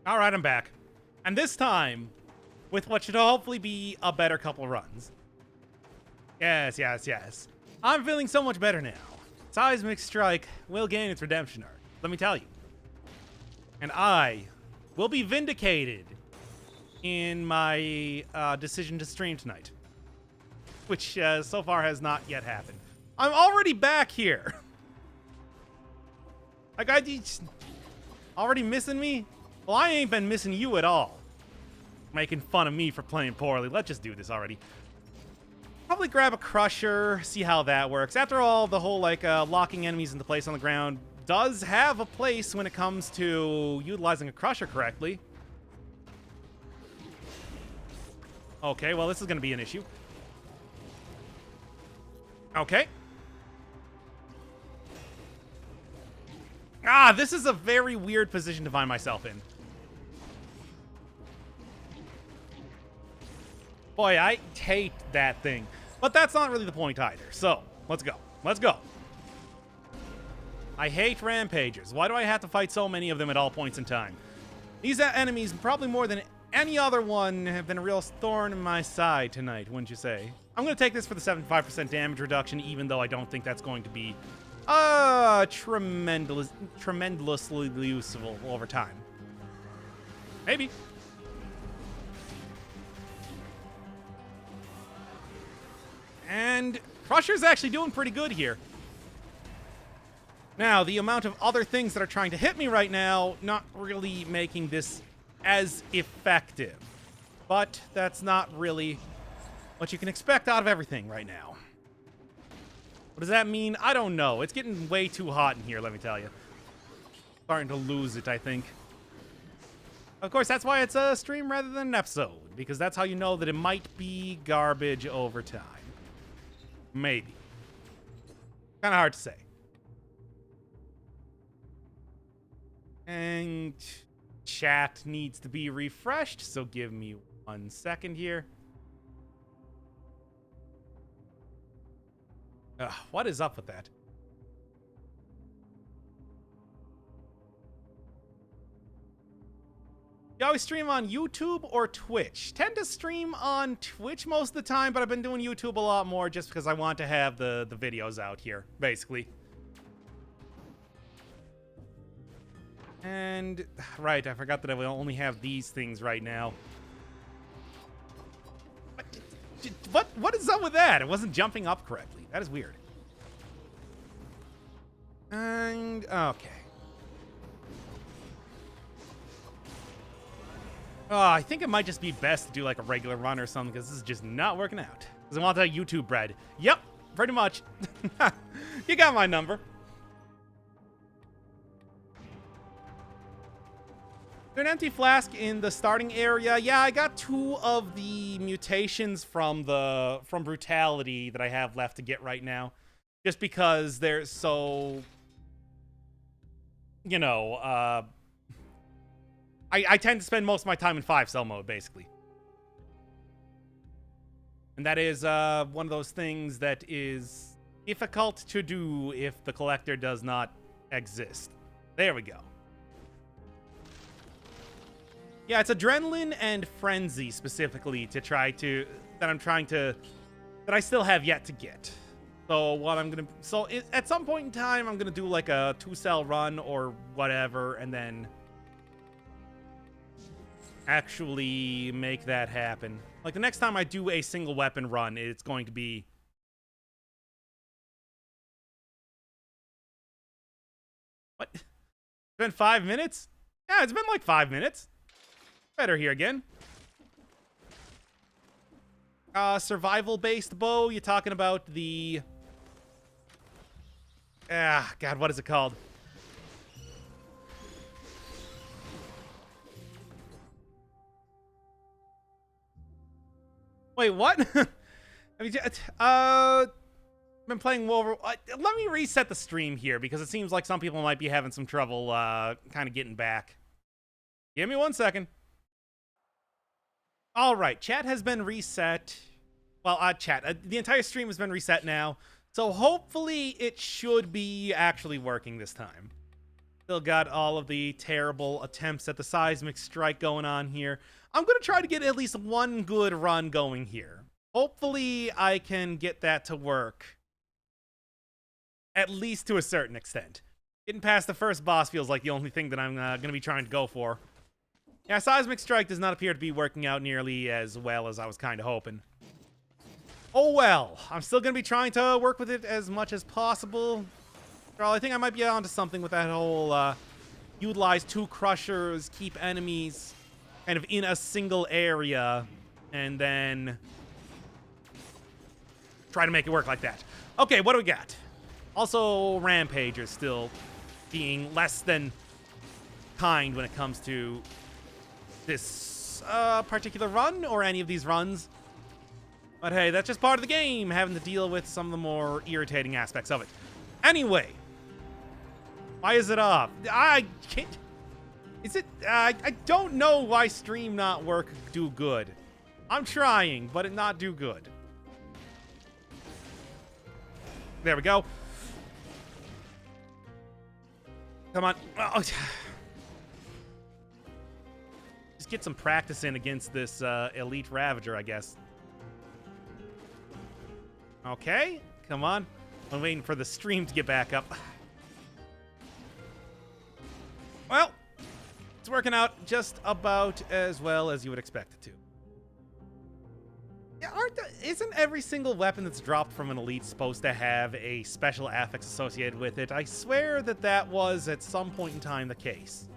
All right, I'm back. And this time, with what should hopefully be a better couple runs. Yes, yes, yes. I'm feeling so much better now. Seismic Strike will gain its redemption arc, let me tell you. And I will be vindicated in my decision to stream tonight. Which so far has not yet happened. I'm already back here. Like, already missing me? Well, I ain't been missing you at all. Making fun of me for playing poorly. Let's just do this already. Probably grab a crusher, see how that works. After all, the whole, like, locking enemies into place on the ground does have a place when it comes to utilizing a crusher correctly. Okay, well, this is going to be an issue. Okay. Ah, this is a very weird position to find myself in. Boy, I hate that thing. But that's not really the point either. So, let's go. Let's go. I hate rampagers. Why do I have to fight so many of them at all points in time? These enemies, probably more than any other one, have been a real thorn in my side tonight, wouldn't you say? I'm going to take this for the 75% damage reduction, even though I don't think that's going to be tremendously useful over time. Maybe. And Crusher's actually doing pretty good here. Now, the amount of other things that are trying to hit me right now, not really making this as effective. But that's not really what you can expect out of everything right now. What does that mean? I don't know. It's getting way too hot in here, let me tell you. Starting to lose it, I think. Of course, that's why it's a stream rather than an episode, because that's how you know that it might be garbage over time. Maybe. Kind of hard to say. And chat needs to be refreshed, so give me 1 second here. What is up with that? You always stream on YouTube or Twitch? Tend to stream on Twitch most of the time, but I've been doing YouTube a lot more just because I want to have the videos out here, basically. And, right, I forgot that I will only have these things right now. What is up with that? It wasn't jumping up correctly. That is weird. And, okay. I think it might just be best to do like a regular run or something, because this is just not working out. Because I want that YouTube bread. Yep, pretty much. You got my number. There's an empty flask in the starting area. Yeah, I got 2 of the mutations from Brutality that I have left to get right now. Just because they're so, you know, I tend to spend most of my time in 5-cell mode, basically. And that is one of those things that is difficult to do if the collector does not exist. There we go. Yeah, it's Adrenaline and Frenzy, specifically, that I still have yet to get. So what I'm gonna... So at some point in time, I'm gonna do like a 2-cell run or whatever, and then actually make that happen. Like, the next time I do a single weapon run, it's going to be... What? It's been 5 minutes? Yeah, it's been like 5 minutes. Better here again. Survival-based bow. You talking about the... God, what is it called? Wait, what? I mean, been playing Wolver... let me reset the stream here, because it seems like some people might be having some trouble, kind of getting back. Give me 1 second. All right, chat has been reset. Well, the entire stream has been reset now. So hopefully it should be actually working this time. Still got all of the terrible attempts at the seismic strike going on here. I'm going to try to get at least one good run going here. Hopefully, I can get that to work. At least to a certain extent. Getting past the first boss feels like the only thing that I'm going to be trying to go for. Yeah, Seismic Strike does not appear to be working out nearly as well as I was kind of hoping. Oh well, I'm still going to be trying to work with it as much as possible. Well, I think I might be onto something with that whole utilize 2 crushers, keep enemies kind of in a single area, and then try to make it work like that. Okay, what do we got? Also, Rampagers still being less than kind when it comes to this particular run, or any of these runs. But hey, that's just part of the game, having to deal with some of the more irritating aspects of it. Anyway, why is it off? I can't... Is it... I don't know why stream not work do good. I'm trying, but it not do good. There we go. Come on. Oh. Just get some practice in against this elite Ravager, I guess. Okay. Come on. I'm waiting for the stream to get back up. Well, it's working out just about as well as you would expect it to. Yeah, isn't every single weapon that's dropped from an elite supposed to have a special affix associated with it? I swear that that was at some point in time the case.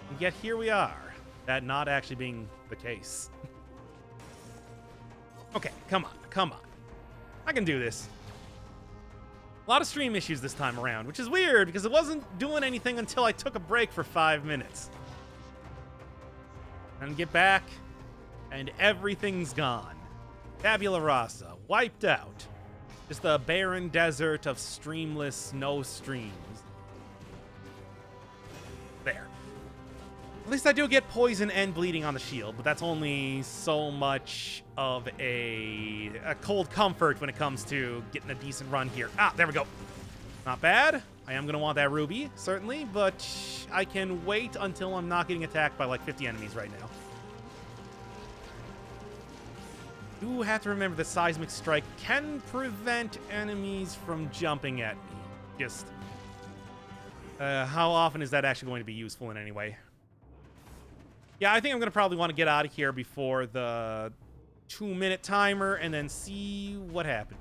And yet here we are, that not actually being the case. Okay, come on, come on. I can do this. A lot of stream issues this time around, which is weird because it wasn't doing anything until I took a break for 5 minutes. And get back, and everything's gone. Tabula rasa, wiped out. Just a barren desert of streamless, no streams. There. At least I do get poison and bleeding on the shield, but that's only so much of a cold comfort when it comes to getting a decent run here. Ah, there we go. Not bad. I am going to want that ruby, certainly, but I can wait until I'm not getting attacked by like 50 enemies right now. Do have to remember the Seismic Strike can prevent enemies from jumping at me. Just, how often is that actually going to be useful in any way? Yeah, I think I'm going to probably want to get out of here before the 2-minute timer and then see what happened.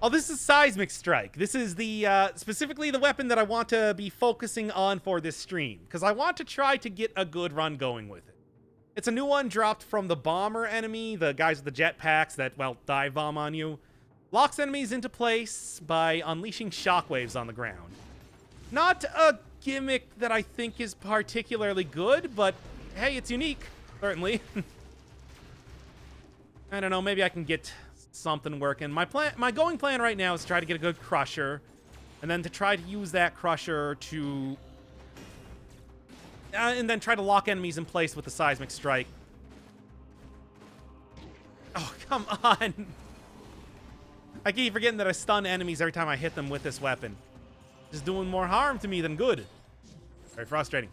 Oh, this is Seismic Strike. This is the, specifically the weapon that I want to be focusing on for this stream, because I want to try to get a good run going with it. It's a new one dropped from the bomber enemy, the guys with the jetpacks that, well, dive bomb on you. Locks enemies into place by unleashing shockwaves on the ground. Not a gimmick that I think is particularly good, but hey, it's unique, certainly. I don't know, maybe I can get something working. My going plan right now is to try to get a good crusher, and then to try to use that crusher to... and then try to lock enemies in place with the Seismic Strike. Oh, come on. I keep forgetting that I stun enemies every time I hit them with this weapon. Just doing more harm to me than good. Very frustrating.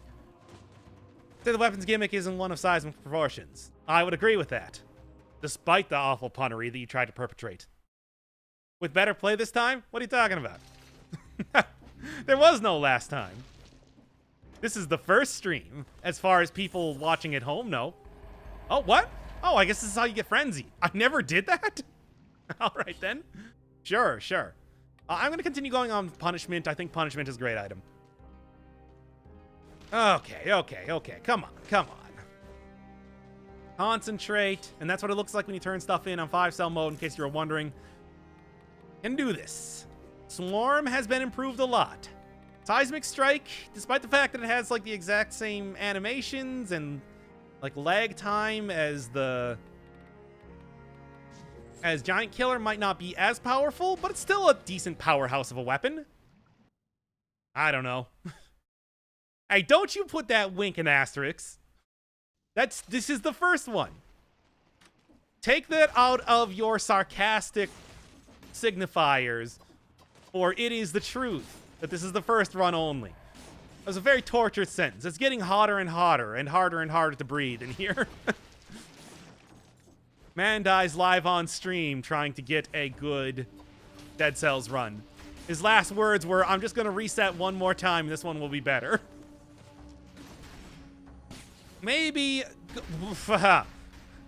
Say the weapon's gimmick isn't one of seismic proportions. I would agree with that, despite the awful punnery that you tried to perpetrate. With better play this time? What are you talking about? There was no last time. This is the first stream, as far as people watching at home know. Oh, what? Oh, I guess this is how you get frenzied. I never did that? All right, then. Sure, sure. I'm going to continue going on punishment. I think punishment is a great item. Okay, okay, okay. Come on, come on. Concentrate. And that's what it looks like when you turn stuff in on 5-cell mode, in case you were wondering. Can do this. Swarm has been improved a lot. Seismic Strike, despite the fact that it has like the exact same animations and like lag time as Giant Killer, might not be as powerful, but it's still a decent powerhouse of a weapon. I don't know. Hey, don't you put that wink in asterisks. This is the first one. Take that out of your sarcastic signifiers, or it is the truth that this is the first run only. was a very tortured sentence. It's getting hotter and hotter and harder and harder to breathe in here. Man dies live on stream trying to get a good Dead Cells run. His last words were, I'm just going to reset one more time and this one will be better. Maybe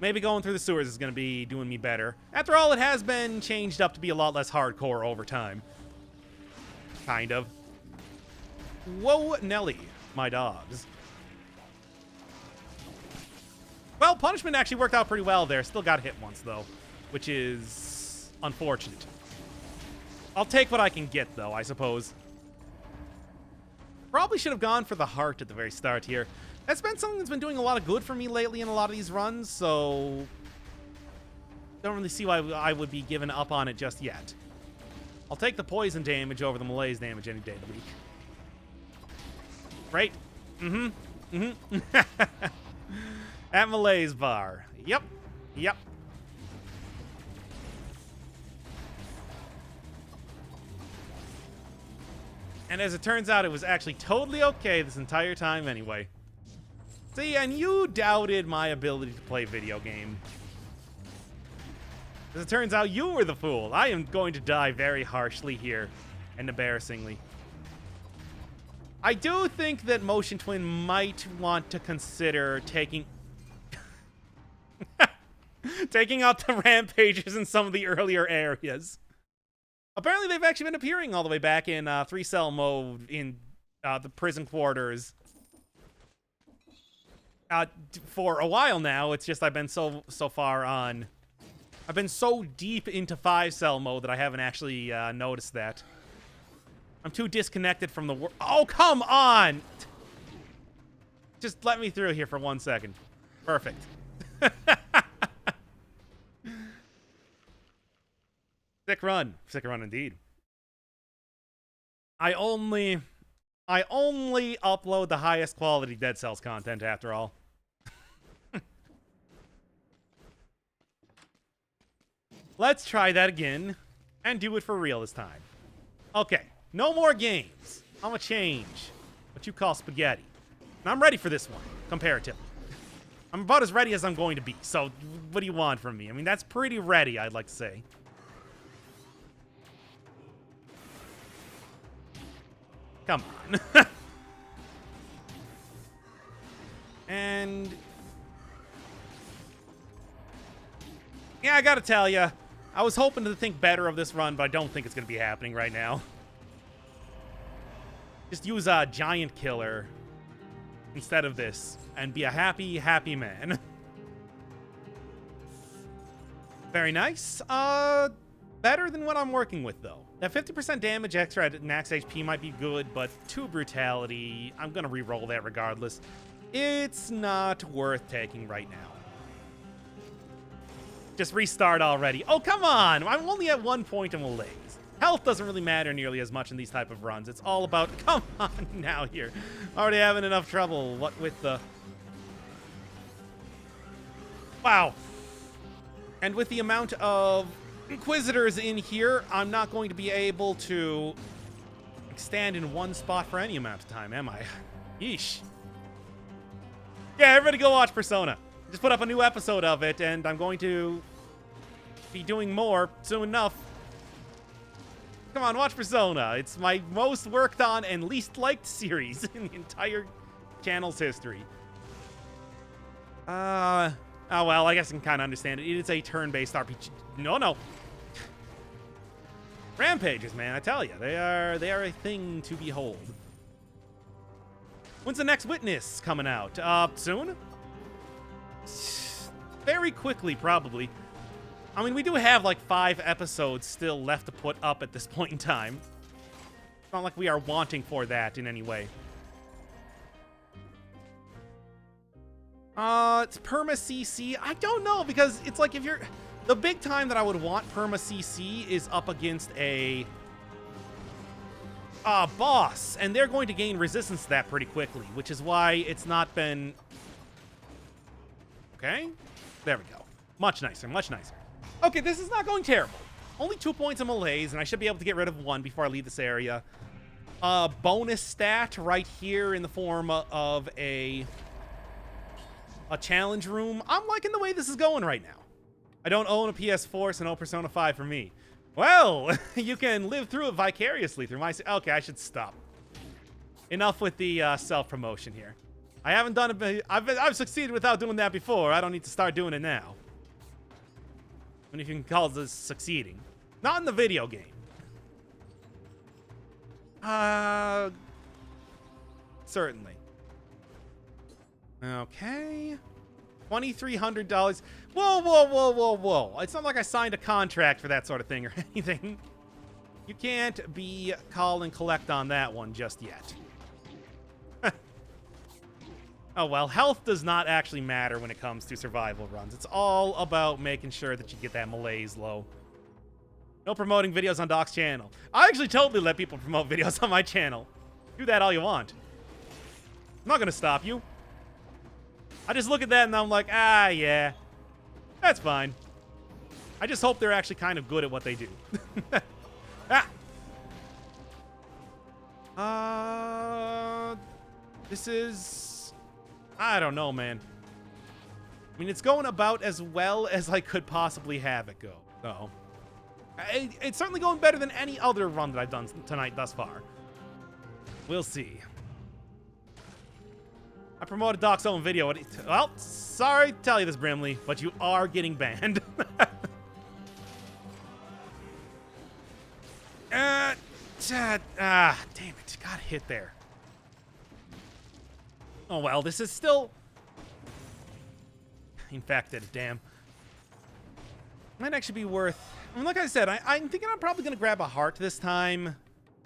going through the sewers is going to be doing me better. After all, it has been changed up to be a lot less hardcore over time. Kind of. Whoa, Nelly, my dogs. Well, punishment actually worked out pretty well there. Still got hit once, though, which is unfortunate. I'll take what I can get, though, I suppose. Probably should have gone for the heart at the very start here. That's been something that's been doing a lot of good for me lately in a lot of these runs, so don't really see why I would be giving up on it just yet. I'll take the poison damage over the malaise damage any day of the week. Right? At malaise bar. Yep. Yep. And as it turns out, it was actually totally okay this entire time anyway. See, and you doubted my ability to play video game. As it turns out, you were the fool. I am going to die very harshly here, and embarrassingly. I do think that Motion Twin might want to consider taking... taking out the rampages in some of the earlier areas. Apparently, they've actually been appearing all the way back in 3-cell mode in the prison quarters. For a while now. It's just I've been so far on. I've been so deep into 5-cell mode that I haven't actually noticed that. I'm too disconnected from the world. Oh, come on! Just let me through here for 1 second. Perfect. Sick run. Sick run indeed. I only upload the highest quality Dead Cells content after all. Let's try that again and do it for real this time. Okay, no more games. I'm gonna change what you call spaghetti. And I'm ready for this one, comparatively. I'm about as ready as I'm going to be, so what do you want from me? I mean, that's pretty ready, I'd like to say. Come on. And... yeah, I gotta tell you, I was hoping to think better of this run, but I don't think it's gonna be happening right now. Just use a giant killer instead of this, and be a happy, happy man. Very nice. Better than what I'm working with, though. That 50% damage extra at max HP might be good, but 2 brutality, I'm gonna re-roll that regardless. It's not worth taking right now. Just restart already. Oh, come on! I'm only at 1 point in malaise. Health doesn't really matter nearly as much in these type of runs. It's all about, come on now here. Already having enough trouble. What with the... wow. And with the amount of Inquisitors in here, I'm not going to be able to stand in one spot for any amount of time, am I? Yeesh. Yeah, everybody go watch Persona. Just put up a new episode of it, and I'm going to be doing more soon enough. Come on, watch Persona. It's my most worked on and least liked series in the entire channel's history. Oh, well, I guess I can kind of understand it. It is a turn-based RPG. No. Rampages, man, I tell you. They are a thing to behold. When's the next Witness coming out? Soon? Very quickly, probably. I mean, we do have like 5 episodes still left to put up at this point in time. It's not like we are wanting for that in any way. It's perma CC. I don't know, because it's like if you're... the big time that I would want perma CC is up against a boss, and they're going to gain resistance to that pretty quickly, which is why it's not been... okay, there we go. Much nicer, much nicer. Okay, this is not going terrible. Only 2 points of malaise, and I should be able to get rid of 1 before I leave this area. bonus stat right here in the form of a challenge room. I'm liking the way this is going right now. I don't own a PS4, so no Persona 5 for me. Well, you can live through it vicariously through my... Okay, I should stop. Enough with the self-promotion here. I haven't done it... I've succeeded without doing that before. I don't need to start doing it now. I mean, if you can call this succeeding. Not in the video game. Certainly. Okay. $2,300. Whoa, whoa, whoa, whoa, whoa. It's not like I signed a contract for that sort of thing or anything. You can't be call and collect on that one just yet. Oh, well, health does not actually matter when it comes to survival runs. It's all about making sure that you get that malaise low. No promoting videos on Doc's channel. I actually totally let people promote videos on my channel. Do that all you want. I'm not gonna stop you. I just look at that and I'm like, ah, yeah. That's fine. I just hope they're actually kind of good at what they do. This is... I don't know, man. I mean, it's going about as well as I could possibly have it go. So, it's certainly going better than any other run that I've done tonight thus far. We'll see. I promoted Doc's own video. Well, sorry to tell you this, Brimley, but you are getting banned. Damn it. Got hit there. Oh, well, this is still infected, damn. Might actually be worth... I mean, like I said, I'm thinking I'm probably going to grab a heart this time,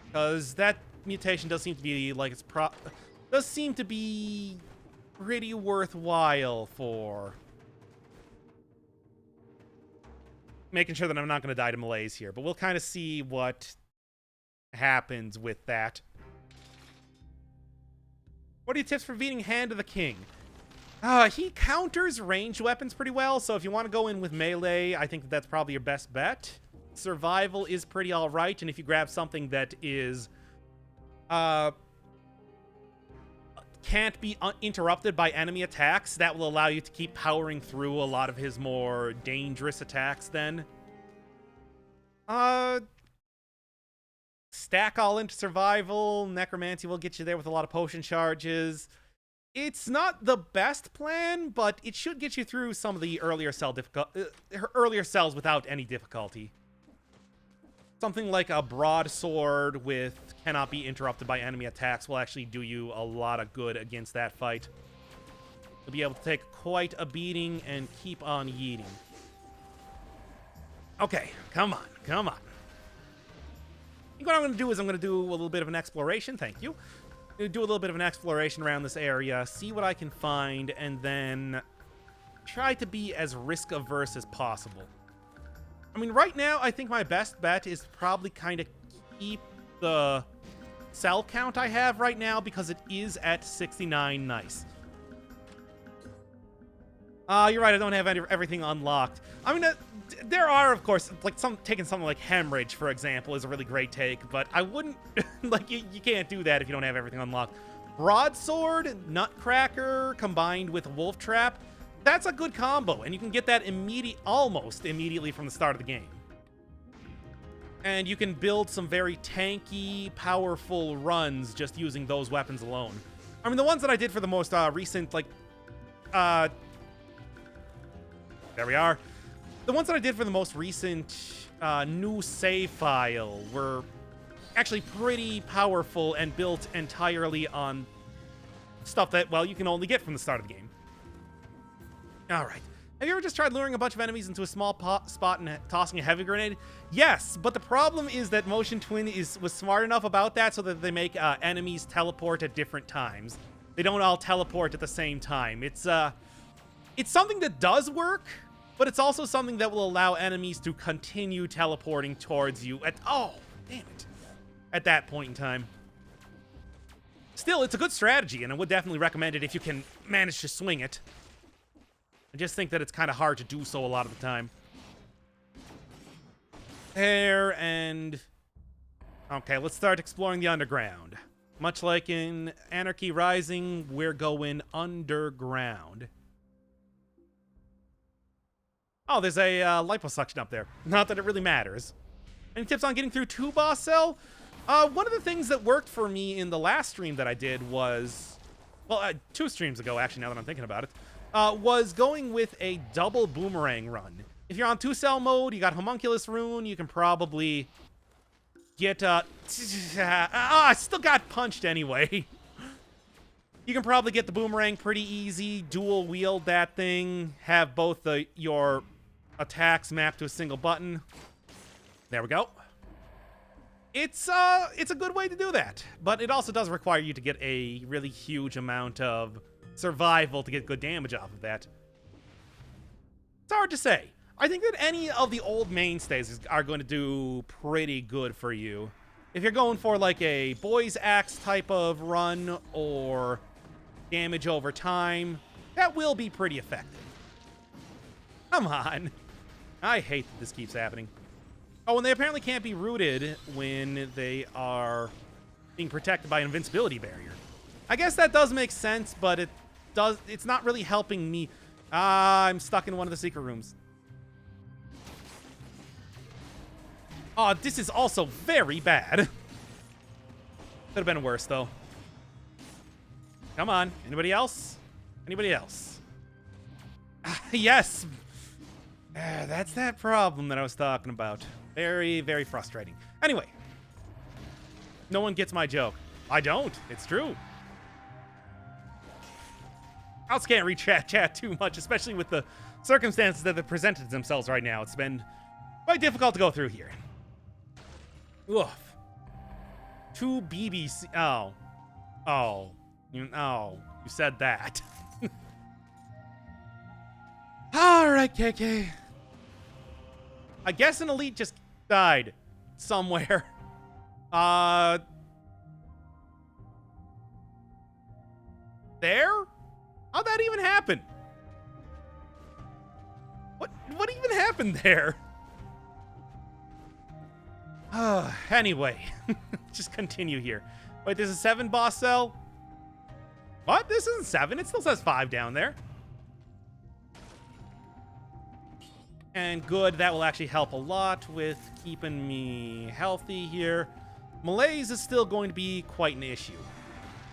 because that mutation does seem to be, like, does seem to be pretty worthwhile for making sure that I'm not going to die to malaise here. But we'll kind of see what happens with that. What are your tips for beating Hand of the King? He counters ranged weapons pretty well, so if you want to go in with melee, I think that's probably your best bet. Survival is pretty alright, and if you grab something that is... can't be interrupted by enemy attacks, that will allow you to keep powering through a lot of his more dangerous attacks then. Stack all into survival. Necromancy will get you there with a lot of potion charges. It's not the best plan, but it should get you through some of the earlier cells without any difficulty. Something like a broadsword with cannot be interrupted by enemy attacks will actually do you a lot of good against that fight. You'll be able to take quite a beating and keep on yeeting. Okay, come on, come on. I think what I'm going to do is I'm going to do a little bit of an exploration. Thank you. I'm going to do a little bit of an exploration around this area, see what I can find, and then try to be as risk-averse as possible. I mean, right now, I think my best bet is probably kind of keep the cell count I have right now, because it is at 69 nice. You're right, I don't have everything unlocked. I mean, there are, of course, like taking something like Hemorrhage, for example, is a really great take, but I wouldn't, like, you can't do that if you don't have everything unlocked. Broadsword, Nutcracker, combined with Wolf Trap, that's a good combo, and you can get that almost immediately from the start of the game. And you can build some very tanky, powerful runs just using those weapons alone. I mean, the ones that I did for the most recent, like, there we are. The ones that I did for the most recent new save file were actually pretty powerful and built entirely on stuff that, well, you can only get from the start of the game. All right. Have you ever just tried luring a bunch of enemies into a small spot and tossing a heavy grenade? Yes, but the problem is that Motion Twin was smart enough about that so that they make enemies teleport at different times. They don't all teleport at the same time. It's something that does work, but it's also something that will allow enemies to continue teleporting towards you at... Oh, damn it. At that point in time. Still, it's a good strategy, and I would definitely recommend it if you can manage to swing it. I just think that it's kind of hard to do so a lot of the time. There, and... Okay, let's start exploring the underground. Much like in Anarchy Rising, we're going underground. Oh, there's a liposuction up there. Not that it really matters. Any tips on getting through 2 boss cell? One of the things that worked for me in the last stream that I did was... Well, 2 streams ago, actually, now that I'm thinking about it. Was going with a double boomerang run. If you're on 2-cell mode, you got Homunculus Rune, you can probably get... I still got punched anyway. You can probably get the boomerang pretty easy, dual wield that thing, have both your attacks mapped to a single button. There we go. It's a good way to do that, but it also does require you to get a really huge amount of survival to get good damage off of that. It's hard to say. I think that any of the old mainstays are going to do pretty good for you. If you're going for like a Boy's Axe type of run or damage over time, that will be pretty effective. Come on. I hate that this keeps happening. Oh, and they apparently can't be rooted when they are being protected by an invincibility barrier. I guess that does make sense, but it's not really helping me. I'm stuck in one of the secret rooms. Oh, this is also very bad. Could have been worse, though. Come on. Anybody else? Anybody else? Yes. That's that problem that I was talking about. Very, very frustrating. Anyway. No one gets my joke. I don't. It's true. I also can't read chat too much, especially with the circumstances that have presented themselves right now. It's been quite difficult to go through here. Oof. 2 BBC. Oh. Oh. You said that. Alright, KK. I guess an elite just died somewhere. There? How'd that even happen? What even happened there? Anyway, just continue here. Wait, there's a 7 boss cell? What? This isn't 7. It still says 5 down there. And good, that will actually help a lot with keeping me healthy here. Malaise is still going to be quite an issue.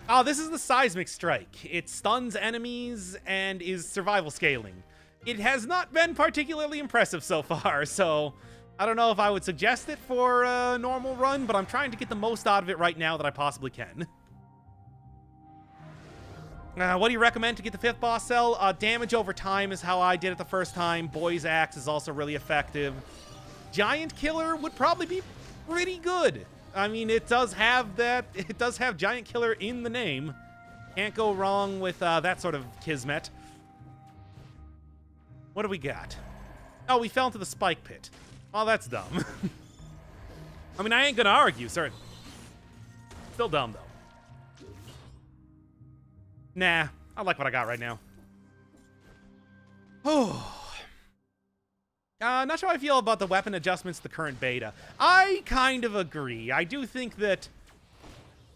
Oh, this is the Seismic Strike. It stuns enemies and is survival scaling. It has not been particularly impressive so far, so I don't know if I would suggest it for a normal run, but I'm trying to get the most out of it right now that I possibly can. What do you recommend to get the 5th boss cell? Damage over time is how I did it the first time. Boy's Axe is also really effective. Giant Killer would probably be pretty good. I mean, it does have that. It does have Giant Killer in the name. Can't go wrong with that sort of kismet. What do we got? Oh, we fell into the spike pit. Oh, that's dumb. I mean, I ain't gonna argue, certainly. Still dumb, though. Nah, I like what I got right now. Oh. Not sure how I feel about the weapon adjustments to the current beta. I kind of agree. I do think that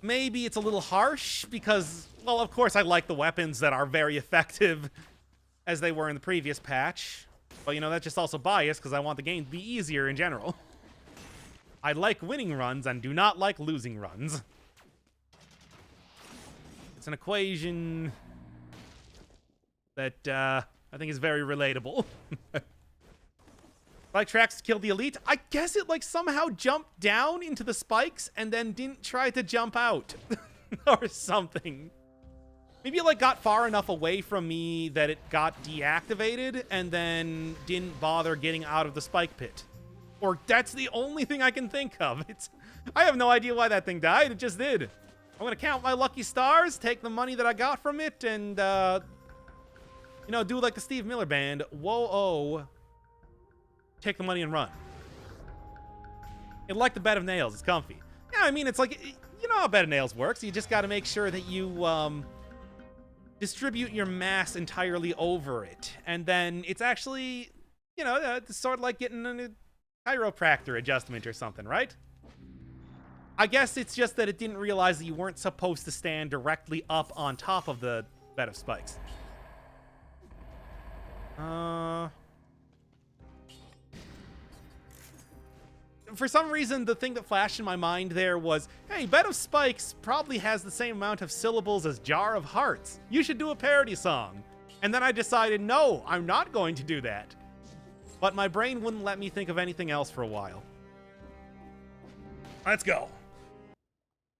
maybe it's a little harsh because, well, of course I like the weapons that are very effective as they were in the previous patch. But, you know, that's just also biased because I want the game to be easier in general. I like winning runs and do not like losing runs. It's an equation that I think is very relatable. Like tracks to kill the elite. I guess it like somehow jumped down into the spikes and then didn't try to jump out or something. Maybe it like got far enough away from me that it got deactivated and then didn't bother getting out of the spike pit. Or that's the only thing I can think of. I have no idea why that thing died. It just did. I'm going to count my lucky stars, take the money that I got from it, and, you know, do like the Steve Miller Band. Whoa-oh. Take the money and run. It like the bed of nails. It's comfy. Yeah, I mean, it's like, you know how bed of nails works. You just got to make sure that you, distribute your mass entirely over it. And then it's actually, you know, it's sort of like getting a chiropractor adjustment or something, right? I guess it's just that it didn't realize that you weren't supposed to stand directly up on top of the bed of spikes. For some reason, the thing that flashed in my mind there was, hey, Bed of Spikes probably has the same amount of syllables as Jar of Hearts. You should do a parody song. And then I decided, no, I'm not going to do that. But my brain wouldn't let me think of anything else for a while. Let's go.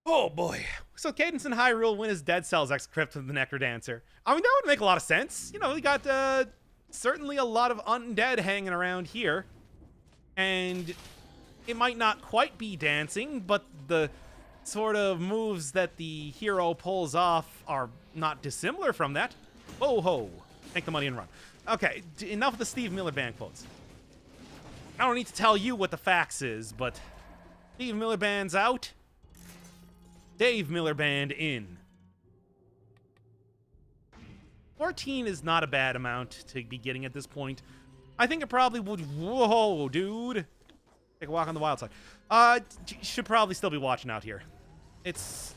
Oh boy. So Cadence and Hyrule win as Dead Cells X Crypt of the Necrodancer. I mean, that would make a lot of sense. You know, we got certainly a lot of undead hanging around here. And it might not quite be dancing, but the sort of moves that the hero pulls off are not dissimilar from that. Oh ho. Take the money and run. Okay, enough of the Steve Miller Band quotes. I don't need to tell you what the facts is, but Steve Miller Band's out. Dave Miller Band in. 14 is not a bad amount to be getting at this point. I think it probably would... Whoa, dude. Take a walk on the wild side. Should probably still be watching out here. This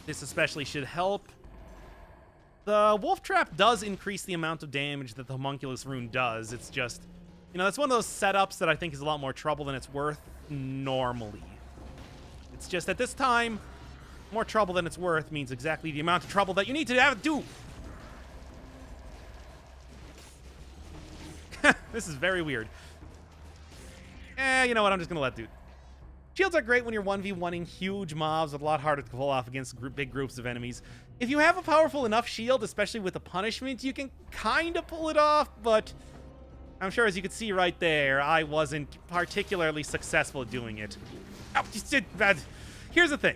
especially should help. The Wolf Trap does increase the amount of damage that the Homunculus Rune does. It's just, you know, that's one of those setups that I think is a lot more trouble than it's worth normally. It's just at this time, more trouble than it's worth means exactly the amount of trouble that you need to have it do. This is very weird. You know what? I'm just going to let dude. Shields are great when you're 1v1ing huge mobs, but a lot harder to pull off against big groups of enemies. If you have a powerful enough shield, especially with the punishment, you can kind of pull it off, but I'm sure as you can see right there, I wasn't particularly successful at doing it. Here's the thing.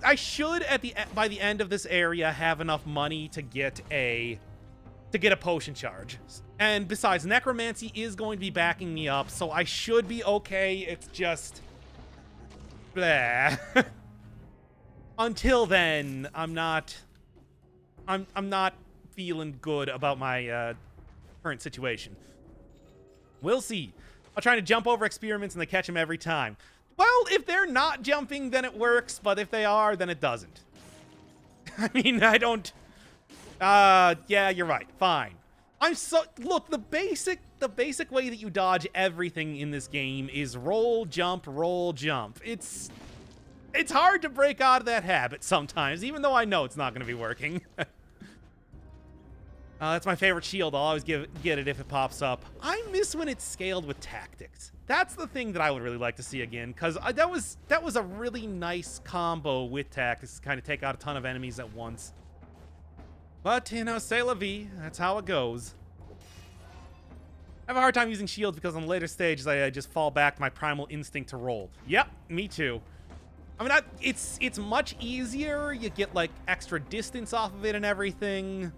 I should, by the end of this area, have enough money to get a potion charge. And besides, Necromancy is going to be backing me up, so I should be okay. It's just... blah. Until then, I'm not feeling good about my current situation. We'll see. I'm trying to jump over experiments and they catch them every time. Well, if they're not jumping, then it works, but if they are, then it doesn't. I mean, I don't... yeah, you're right. Fine. Look, the basic way that you dodge everything in this game is roll, jump, roll, jump. It's hard to break out of that habit sometimes, even though I know it's not going to be working. That's my favorite shield. I'll always get it if it pops up. I miss when it's scaled with tactics. That's the thing that I would really like to see again, because that was a really nice combo with tactics to kind of take out a ton of enemies at once. But, you know, c'est la vie. That's how it goes. I have a hard time using shields because on later stages I just fall back to my primal instinct to roll. Yep, me too. I mean, it's much easier. You get, like, extra distance off of it and everything.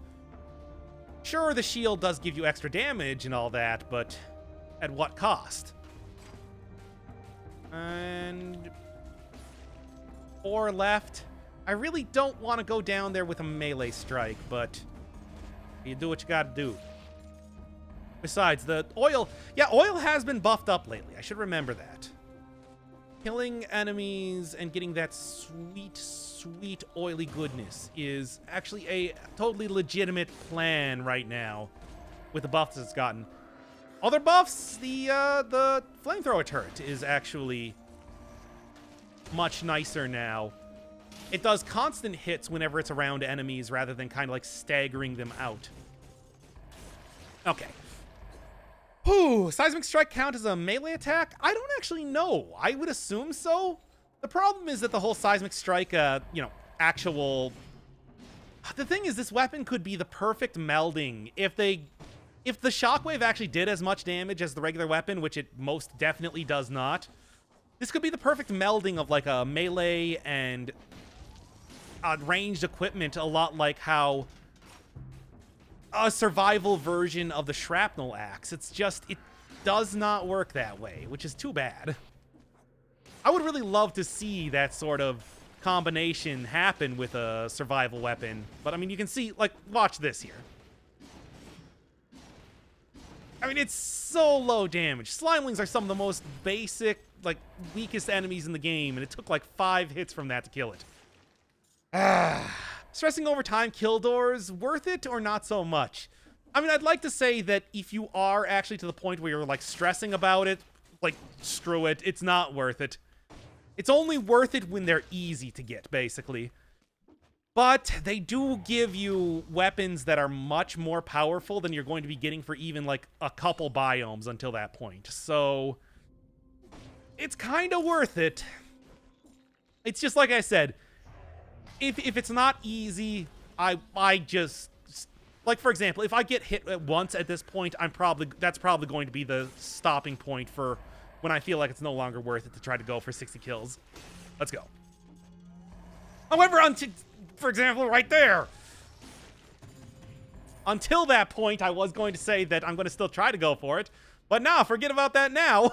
Sure, the shield does give you extra damage and all that, but at what cost? And 4 left. I really don't want to go down there with a melee strike, but you do what you gotta do. Besides, the oil... Yeah, oil has been buffed up lately. I should remember that. Killing enemies and getting that sweet, sweet oily goodness is actually a totally legitimate plan right now with the buffs it's gotten. Other buffs, the flamethrower turret is actually much nicer now. It does constant hits whenever it's around enemies rather than kind of like staggering them out. Okay. Whew, Seismic Strike count as a melee attack? I don't actually know. I would assume so. The problem is that the whole Seismic Strike, you know, actual... The thing is, this weapon could be the perfect melding if the Shockwave actually did as much damage as the regular weapon, which it most definitely does not. This could be the perfect melding of like a melee and ranged equipment, a lot like how a survival version of the Shrapnel Axe. It's just, it does not work that way, which is too bad. I would really love to see that sort of combination happen with a survival weapon, but I mean, you can see, like, watch this here. I mean, it's so low damage. Slimelings are some of the most basic like, weakest enemies in the game, and it took, like, 5 hits from that to kill it. Stressing over time kill doors, worth it or not so much? I mean, I'd like to say that if you are actually to the point where you're, like, stressing about it, like, screw it, it's not worth it. It's only worth it when they're easy to get, basically. But they do give you weapons that are much more powerful than you're going to be getting for even, like, a couple biomes until that point. So, it's kind of worth it. It's just like I said, if it's not easy, I just... Like, for example, if I get hit once at this point, that's probably going to be the stopping point for when I feel like it's no longer worth it to try to go for 60 kills. Let's go. However, for example, right there. Until that point, I was going to say that I'm going to still try to go for it. But nah, forget about that now.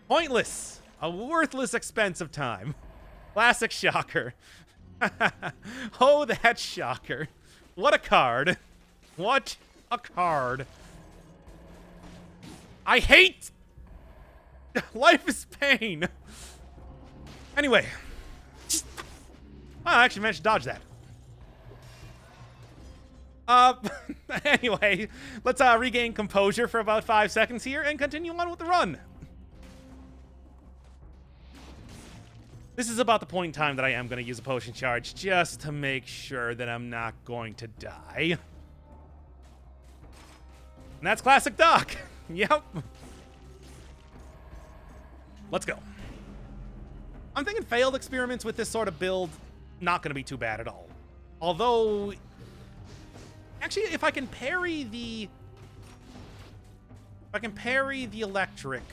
Pointless. A worthless expense of time. Classic shocker. Oh, that shocker. What a card. What a card. I hate... Life is pain. Anyway. I actually managed to dodge that. Anyway, let's regain composure for about 5 seconds here and continue on with the run. This is about the point in time that I am going to use a potion charge just to make sure that I'm not going to die. And that's classic Doc. Yep. Let's go. I'm thinking failed experiments with this sort of build, not going to be too bad at all. Although, actually, if I can parry the electric.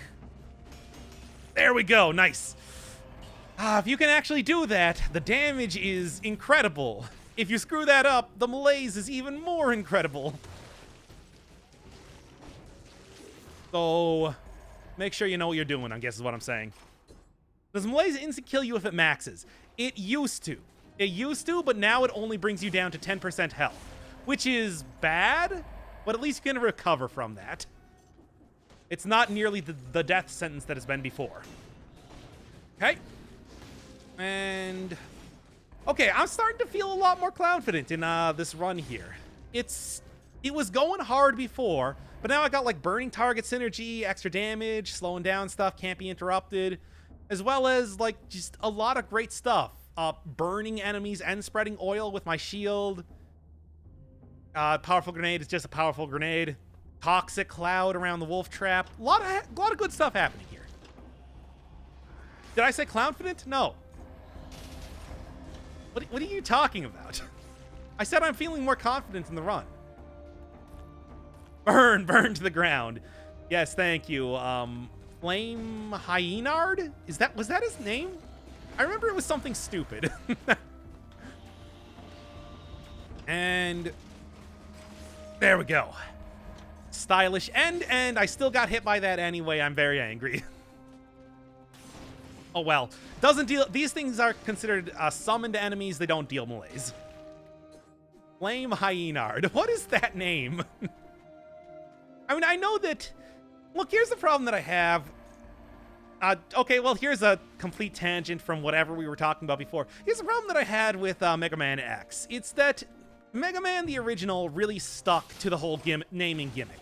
There we go. Nice. If you can actually do that, the damage is incredible. If you screw that up, the malaise is even more incredible. So, make sure you know what you're doing, I guess is what I'm saying. Does malaise instant kill you if it maxes? It used to. It used to, but now it only brings you down to 10% health. Which is bad, but at least you can recover from that. It's not nearly the death sentence that has been before. Okay. And... okay, I'm starting to feel a lot more confident in this run here. It was going hard before, but now I got like burning target synergy, extra damage, slowing down stuff, can't be interrupted, as well as like just a lot of great stuff. Burning enemies and spreading oil with my shield. Powerful grenade is just a powerful grenade. Toxic cloud around the wolf trap. A lot of good stuff happening here. Did I say confident? No. What are you talking about? I said I'm feeling more confident in the run. Burn to the ground. Yes, thank you. Flame Hyenard? Was that his name? I remember it was something stupid. And there we go. Stylish end, and I still got hit by that anyway. I'm very angry. Oh well. Doesn't deal... these things are considered summoned enemies. They don't deal malaise. Flame Hyenard. What is that name? I mean, I know that... look, here's the problem that I have. Okay, well, here's a complete tangent from whatever we were talking about before. Here's the problem that I had with Mega Man X. It's that Mega Man, the original, really stuck to the whole naming gimmick.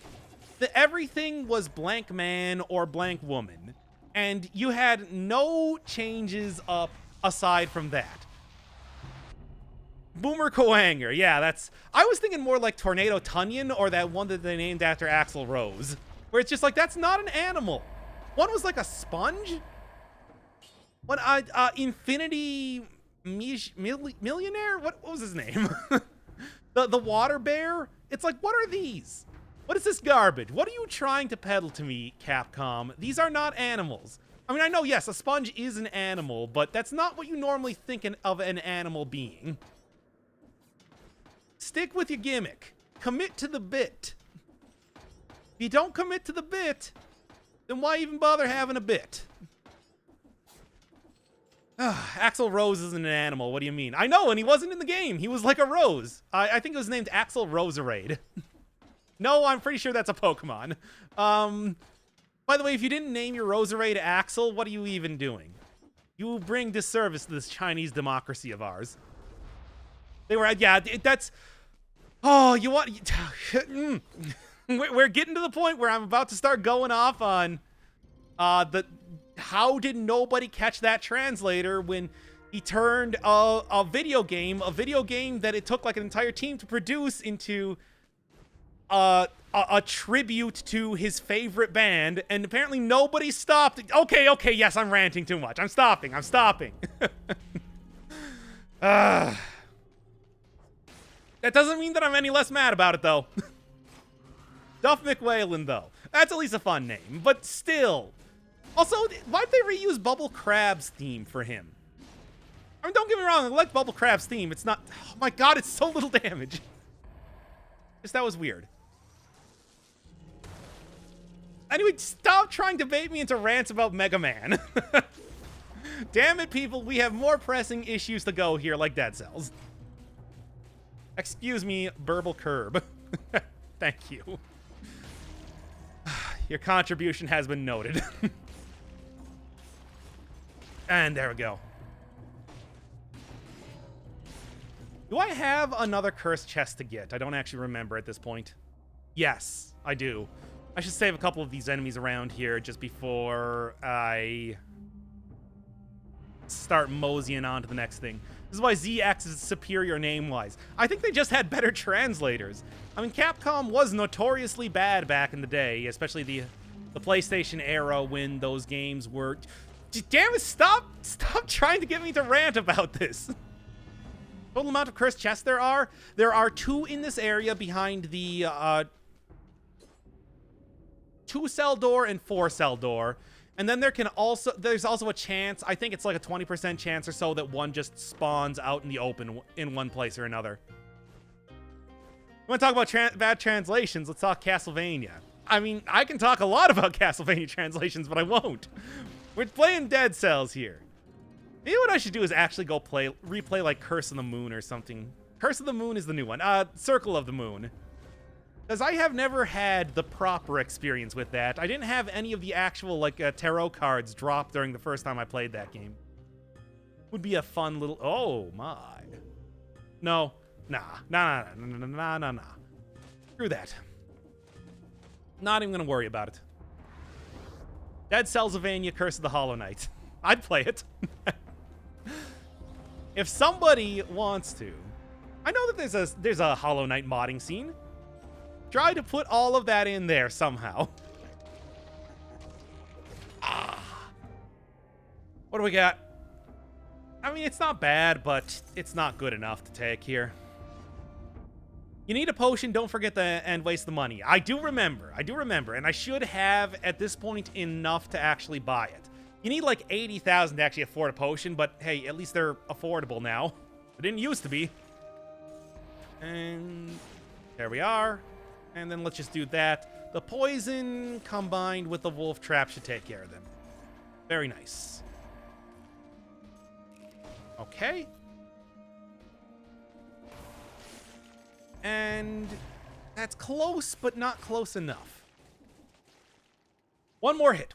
That everything was blank man or blank woman. And you had no changes up aside from that. Boomer Koanger, yeah, that's... I was thinking more like Tornado Tunyon or that one that they named after Axl Rose. Where it's just like, that's not an animal. One was like a sponge. What, Infinity Millionaire? What was his name? the water bear? It's like, what are these? What is this garbage? What are you trying to peddle to me, Capcom? These are not animals. I mean, I know, yes, a sponge is an animal, but that's not what you normally think of an animal being. Stick with your gimmick. Commit to the bit. If you don't commit to the bit, then why even bother having a bit? Axl Rose isn't an animal. What do you mean? I know, and he wasn't in the game. He was like a rose. I think it was named Axl Roserade. No, I'm pretty sure that's a Pokemon. But By the way, if you didn't name your Roserade Axel, what are you even doing? You bring disservice to this Chinese democracy of ours. They were, yeah, that's... Oh, you want... We're getting to the point where I'm about to start going off on how did nobody catch that translator when he turned a video game that it took like an entire team to produce into a tribute to his favorite band, and apparently nobody stopped. Okay, yes, I'm ranting too much. I'm stopping. That doesn't mean that I'm any less mad about it, though. Duff McWhalen, though. That's at least a fun name, but still. Also, why'd they reuse Bubble Crab's theme for him? I mean, don't get me wrong, I like Bubble Crab's theme. It's not... Oh my god, it's so little damage. Just that was weird. Anyway, stop trying to bait me into rants about Mega Man. Damn it, people, we have more pressing issues to go here, like Dead Cells. Excuse me, Burble Curb. Thank you. Your contribution has been noted. And there we go. Do I have another cursed chest to get? I don't actually remember at this point. Yes, I do. I should save a couple of these enemies around here just before I start moseying on to the next thing. This is why ZX is superior name-wise. I think they just had better translators. I mean, Capcom was notoriously bad back in the day, especially the PlayStation era when those games were... Damn it, stop trying to get me to rant about this. Total amount of cursed chests there are 2 in this area behind the 2-cell door and 4-cell door. And then there's also a chance, I think it's like a 20% chance or so, that one just spawns out in the open in one place or another. We want to talk about bad translations, let's talk Castlevania. I mean, I can talk a lot about Castlevania translations, but I won't. We're playing Dead Cells here. Maybe what I should do is actually go replay like Curse of the Moon or something. Curse of the Moon is the new one. Circle of the Moon. Because I have never had the proper experience with that. I didn't have any of the actual, like, tarot cards drop during the first time I played that game. Would be a fun little... Oh, my. No. Nah. Screw that. Not even gonna worry about it. Dead Cellsavania, Curse of the Hollow Knight. I'd play it. If somebody wants to. I know that there's a Hollow Knight modding scene. Try to put all of that in there somehow. What do we got? I mean, it's not bad, but it's not good enough to take here. You need a potion, don't forget and waste the money. I do remember, and I should have, at this point, enough to actually buy it. You need like 80,000 to actually afford a potion, but hey, at least they're affordable now. They didn't used to be. And there we are. And then let's just do that. The poison combined with the wolf trap should take care of them. Very nice. Okay. And that's close, but not close enough. One more hit.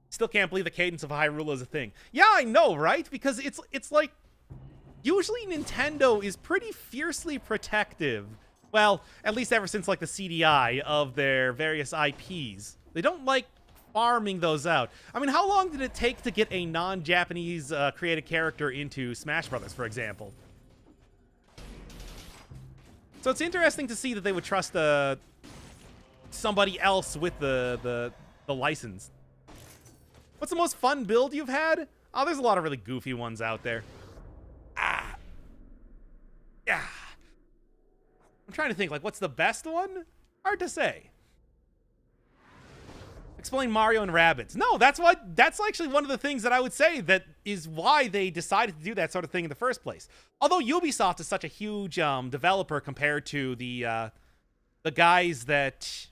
Still can't believe the cadence of Hyrule is a thing. Yeah, I know, right? Because it's like... Usually Nintendo is pretty fiercely protective. Well, at least ever since, like, the CDI of their various IPs. They don't like farming those out. I mean, how long did it take to get a non-Japanese created character into Smash Brothers, for example? So it's interesting to see that they would trust somebody else with the license. What's the most fun build you've had? Oh, there's a lot of really goofy ones out there. Yeah. I'm trying to think, like, what's the best one? Hard to say. Explain Mario and Rabbids. No, that's actually one of the things that I would say that is why they decided to do that sort of thing in the first place. Although Ubisoft is such a huge developer compared to the guys that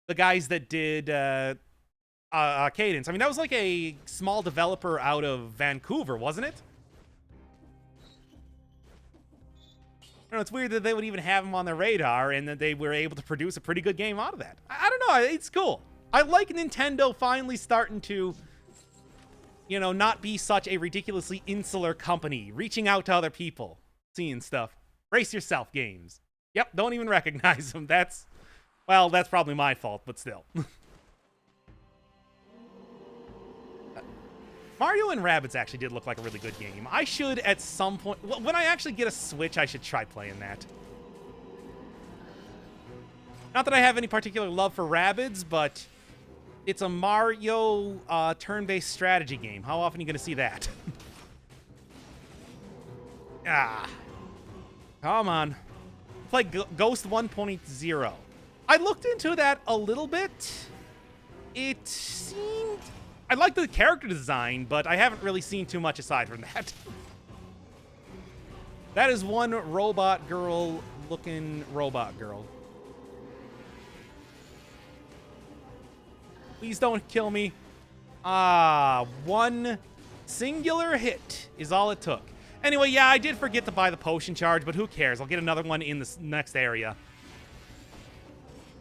did Cadence. I mean, that was like a small developer out of Vancouver, wasn't it? I don't know, it's weird that they would even have him on their radar and that they were able to produce a pretty good game out of that. I don't No, it's cool. I like Nintendo finally starting to, you know, not be such a ridiculously insular company, reaching out to other people, seeing stuff. Brace yourself, games. Yep, don't even recognize them. Well, that's probably my fault, but still. Mario and Rabbids actually did look like a really good game. I should, at some point, when I actually get a Switch, I should try playing that. Not that I have any particular love for Rabbids, but it's a Mario turn-based strategy game. How often are you going to see that? Come on. Play Ghost 1.0. I looked into that a little bit. It seemed... I like the character design, but I haven't really seen too much aside from that. That is one robot girl looking robot girl. Please don't kill me. One singular hit is all it took. Anyway, yeah, I did forget to buy the potion charge, but who cares? I'll get another one in the next area.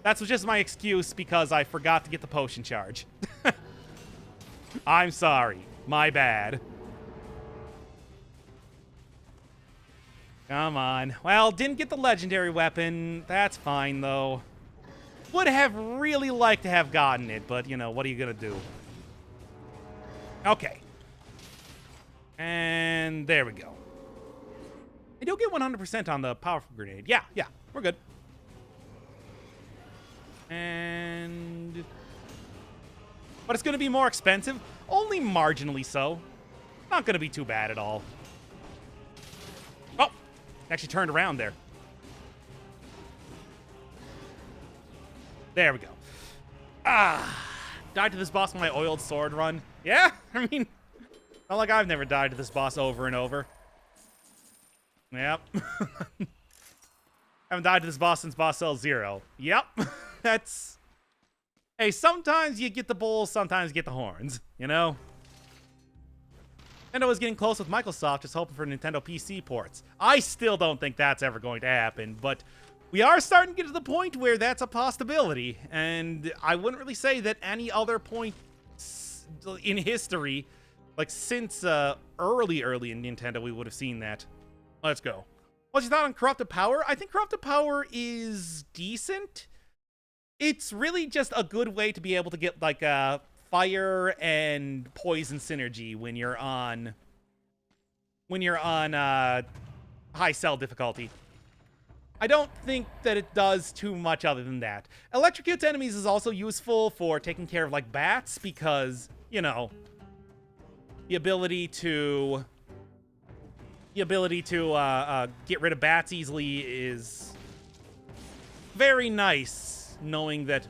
That's just my excuse because I forgot to get the potion charge. I'm sorry. My bad. Come on. Well, didn't get the legendary weapon. That's fine, though. Would have really liked to have gotten it, but, you know, what are you gonna do? Okay. And there we go. I do get 100% on the powerful grenade. Yeah, we're good. And... but it's going to be more expensive. Only marginally so. Not going to be too bad at all. Oh! Actually turned around there. There we go. Died to this boss on my oiled sword run. Yeah? I mean, not like I've never died to this boss over and over. Yep. Haven't died to this boss since Boss Cell 0. Yep. That's... hey, sometimes you get the bulls, sometimes you get the horns, you know? Nintendo was getting close with Microsoft, just hoping for Nintendo PC ports. I still don't think that's ever going to happen, but we are starting to get to the point where that's a possibility, and I wouldn't really say that any other point in history, like since early in Nintendo, we would have seen that. Let's go. What's your thought on Corrupted Power? I think Corrupted Power is decent. It's really just a good way to be able to get, like, fire and poison synergy when you're on high cell difficulty. I don't think that it does too much other than that. Electrocutes enemies is also useful for taking care of, like, bats because, you know, the ability to get rid of bats easily is very nice, knowing that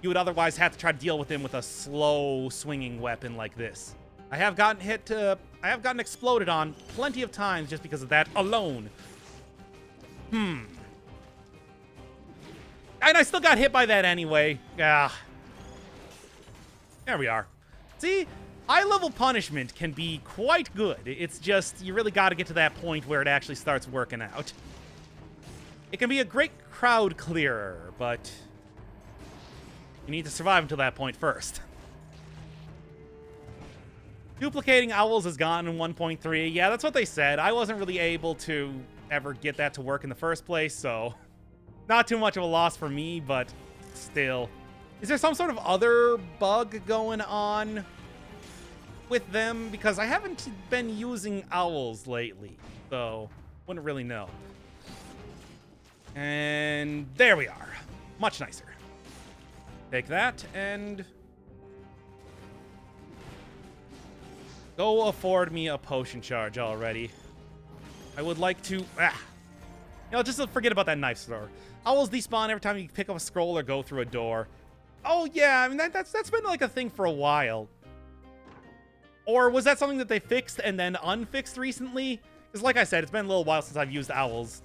you would otherwise have to try to deal with him with a slow swinging weapon like this. I have gotten exploded on plenty of times just because of that alone. And I still got hit by that anyway. There we are. See, high-level punishment can be quite good. It's just, you really got to get to that point where it actually starts working out. It can be a great crowd clearer, but you need to survive until that point first. Duplicating owls is gone in 1.3. Yeah, that's what they said. I wasn't really able to ever get that to work in the first place, so not too much of a loss for me, but still. Is there some sort of other bug going on with them? Because I haven't been using owls lately, so wouldn't really know. And there we are. Much nicer. Take that and go afford me a potion charge already. I would like to... just forget about that knife thrower. Owls despawn every time you pick up a scroll or go through a door. Oh, yeah, I mean, that's been like a thing for a while. Or was that something that they fixed and then unfixed recently? Because like I said, it's been a little while since I've used owls.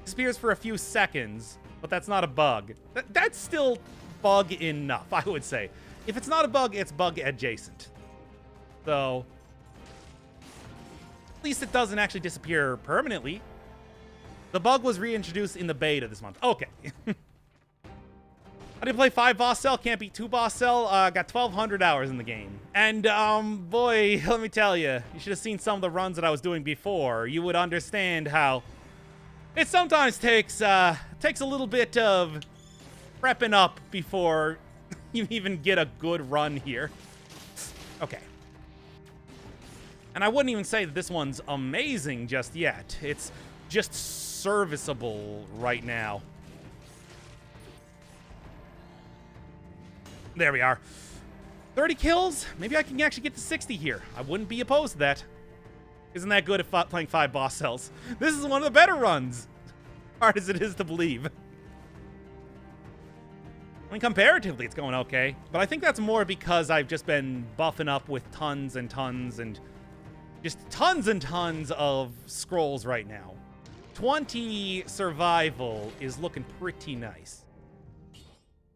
Disappears for a few seconds, but that's not a bug. That's still bug enough, I would say. If it's not a bug, it's bug adjacent. So, at least it doesn't actually disappear permanently. The bug was reintroduced in the beta this month. Okay. I didn't play 5 boss cell, can't beat 2 boss cell. Got 1,200 hours in the game. And, boy, let me tell you, you should have seen some of the runs that I was doing before. You would understand how it sometimes takes a little bit of prepping up before you even get a good run here. Okay. And I wouldn't even say that this one's amazing just yet. It's just serviceable right now. There we are. 30 kills? Maybe I can actually get to 60 here. I wouldn't be opposed to that. Isn't that good at playing 5 boss cells? This is one of the better runs. Hard as it is to believe. I mean, comparatively, it's going okay. But I think that's more because I've just been buffing up with tons and tons and just tons and tons of scrolls right now. 20 survival is looking pretty nice.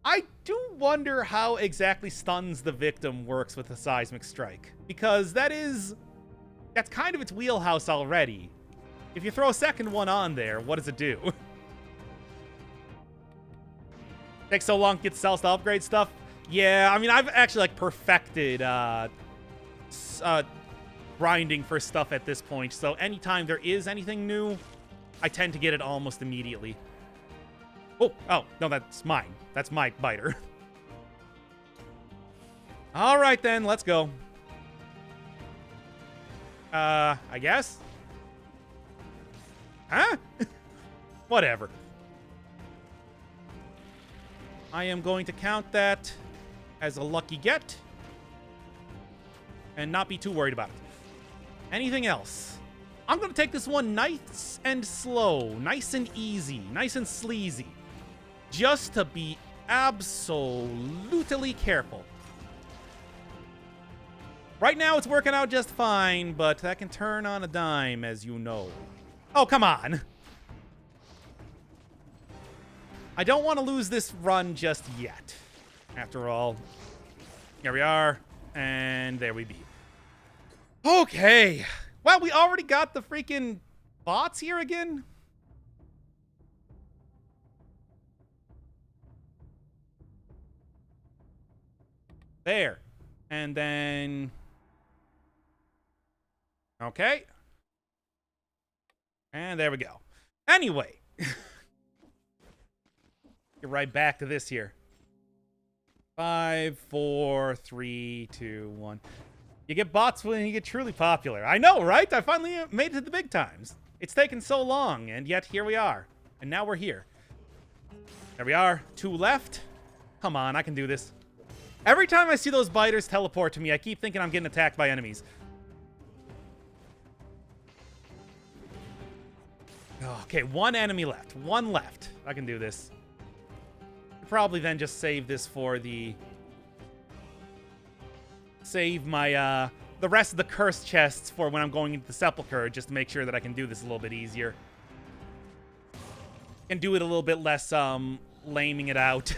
I do wonder how exactly stuns the victim works with a seismic strike, because that's kind of its wheelhouse already. If you throw a second one on there, what does it do? Takes so long to get cells to upgrade stuff. Yeah, I mean, I've actually like perfected grinding for stuff at this point, so anytime there is anything new, I tend to get it almost immediately. Oh, no, that's mine. That's my biter. All right, then, let's go. I guess? Huh? Whatever. I am going to count that as a lucky get and not be too worried about it. Anything else? I'm going to take this one nice and slow, nice and easy, nice and sleazy. Just to be absolutely careful. Right now, it's working out just fine, but that can turn on a dime, as you know. Oh, come on. I don't want to lose this run just yet. After all, here we are, and there we be. Okay. Well, we already got the freaking bots here again? There. And then... Okay. And there we go. Anyway. Get right back to this here. 5, 4, 3, 2, 1. You get bots when you get truly popular. I know, right? I finally made it to the big times. It's taken so long, and yet here we are. And now we're here. There we are. 2 left. Come on, I can do this. Every time I see those biters teleport to me, I keep thinking I'm getting attacked by enemies. Okay, 1 enemy left. 1 left. I can do this. Probably then just save this for the... Save my, the rest of the cursed chests for when I'm going into the sepulcher, just to make sure that I can do this a little bit easier. And do it a little bit less, laming it out.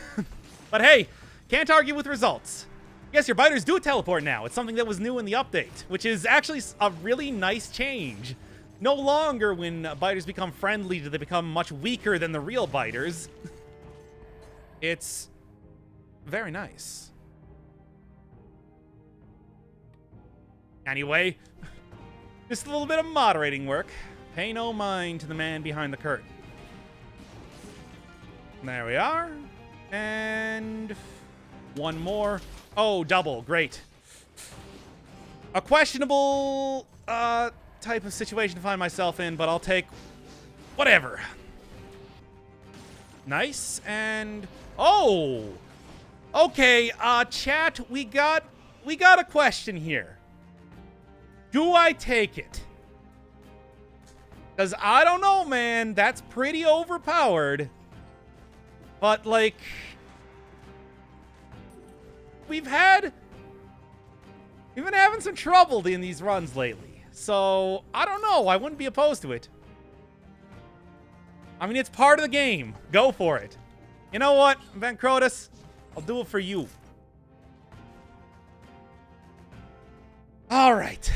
But hey, can't argue with results. Yes, your biters do teleport now. It's something that was new in the update, which is actually a really nice change. No longer when biters become friendly do they become much weaker than the real biters. It's very nice. Anyway, just a little bit of moderating work. Pay no mind to the man behind the curtain. There we are. And 1 more. Oh, double. Great. A questionable type of situation to find myself in, but I'll take whatever. Nice. And oh, okay. Chat, we got a question here. Do I take it? Because I don't know, man. That's pretty overpowered. But, like, we've been having some trouble in these runs lately. So, I don't know. I wouldn't be opposed to it. I mean, it's part of the game. Go for it. You know what, Van Crotus? I'll do it for you. All right.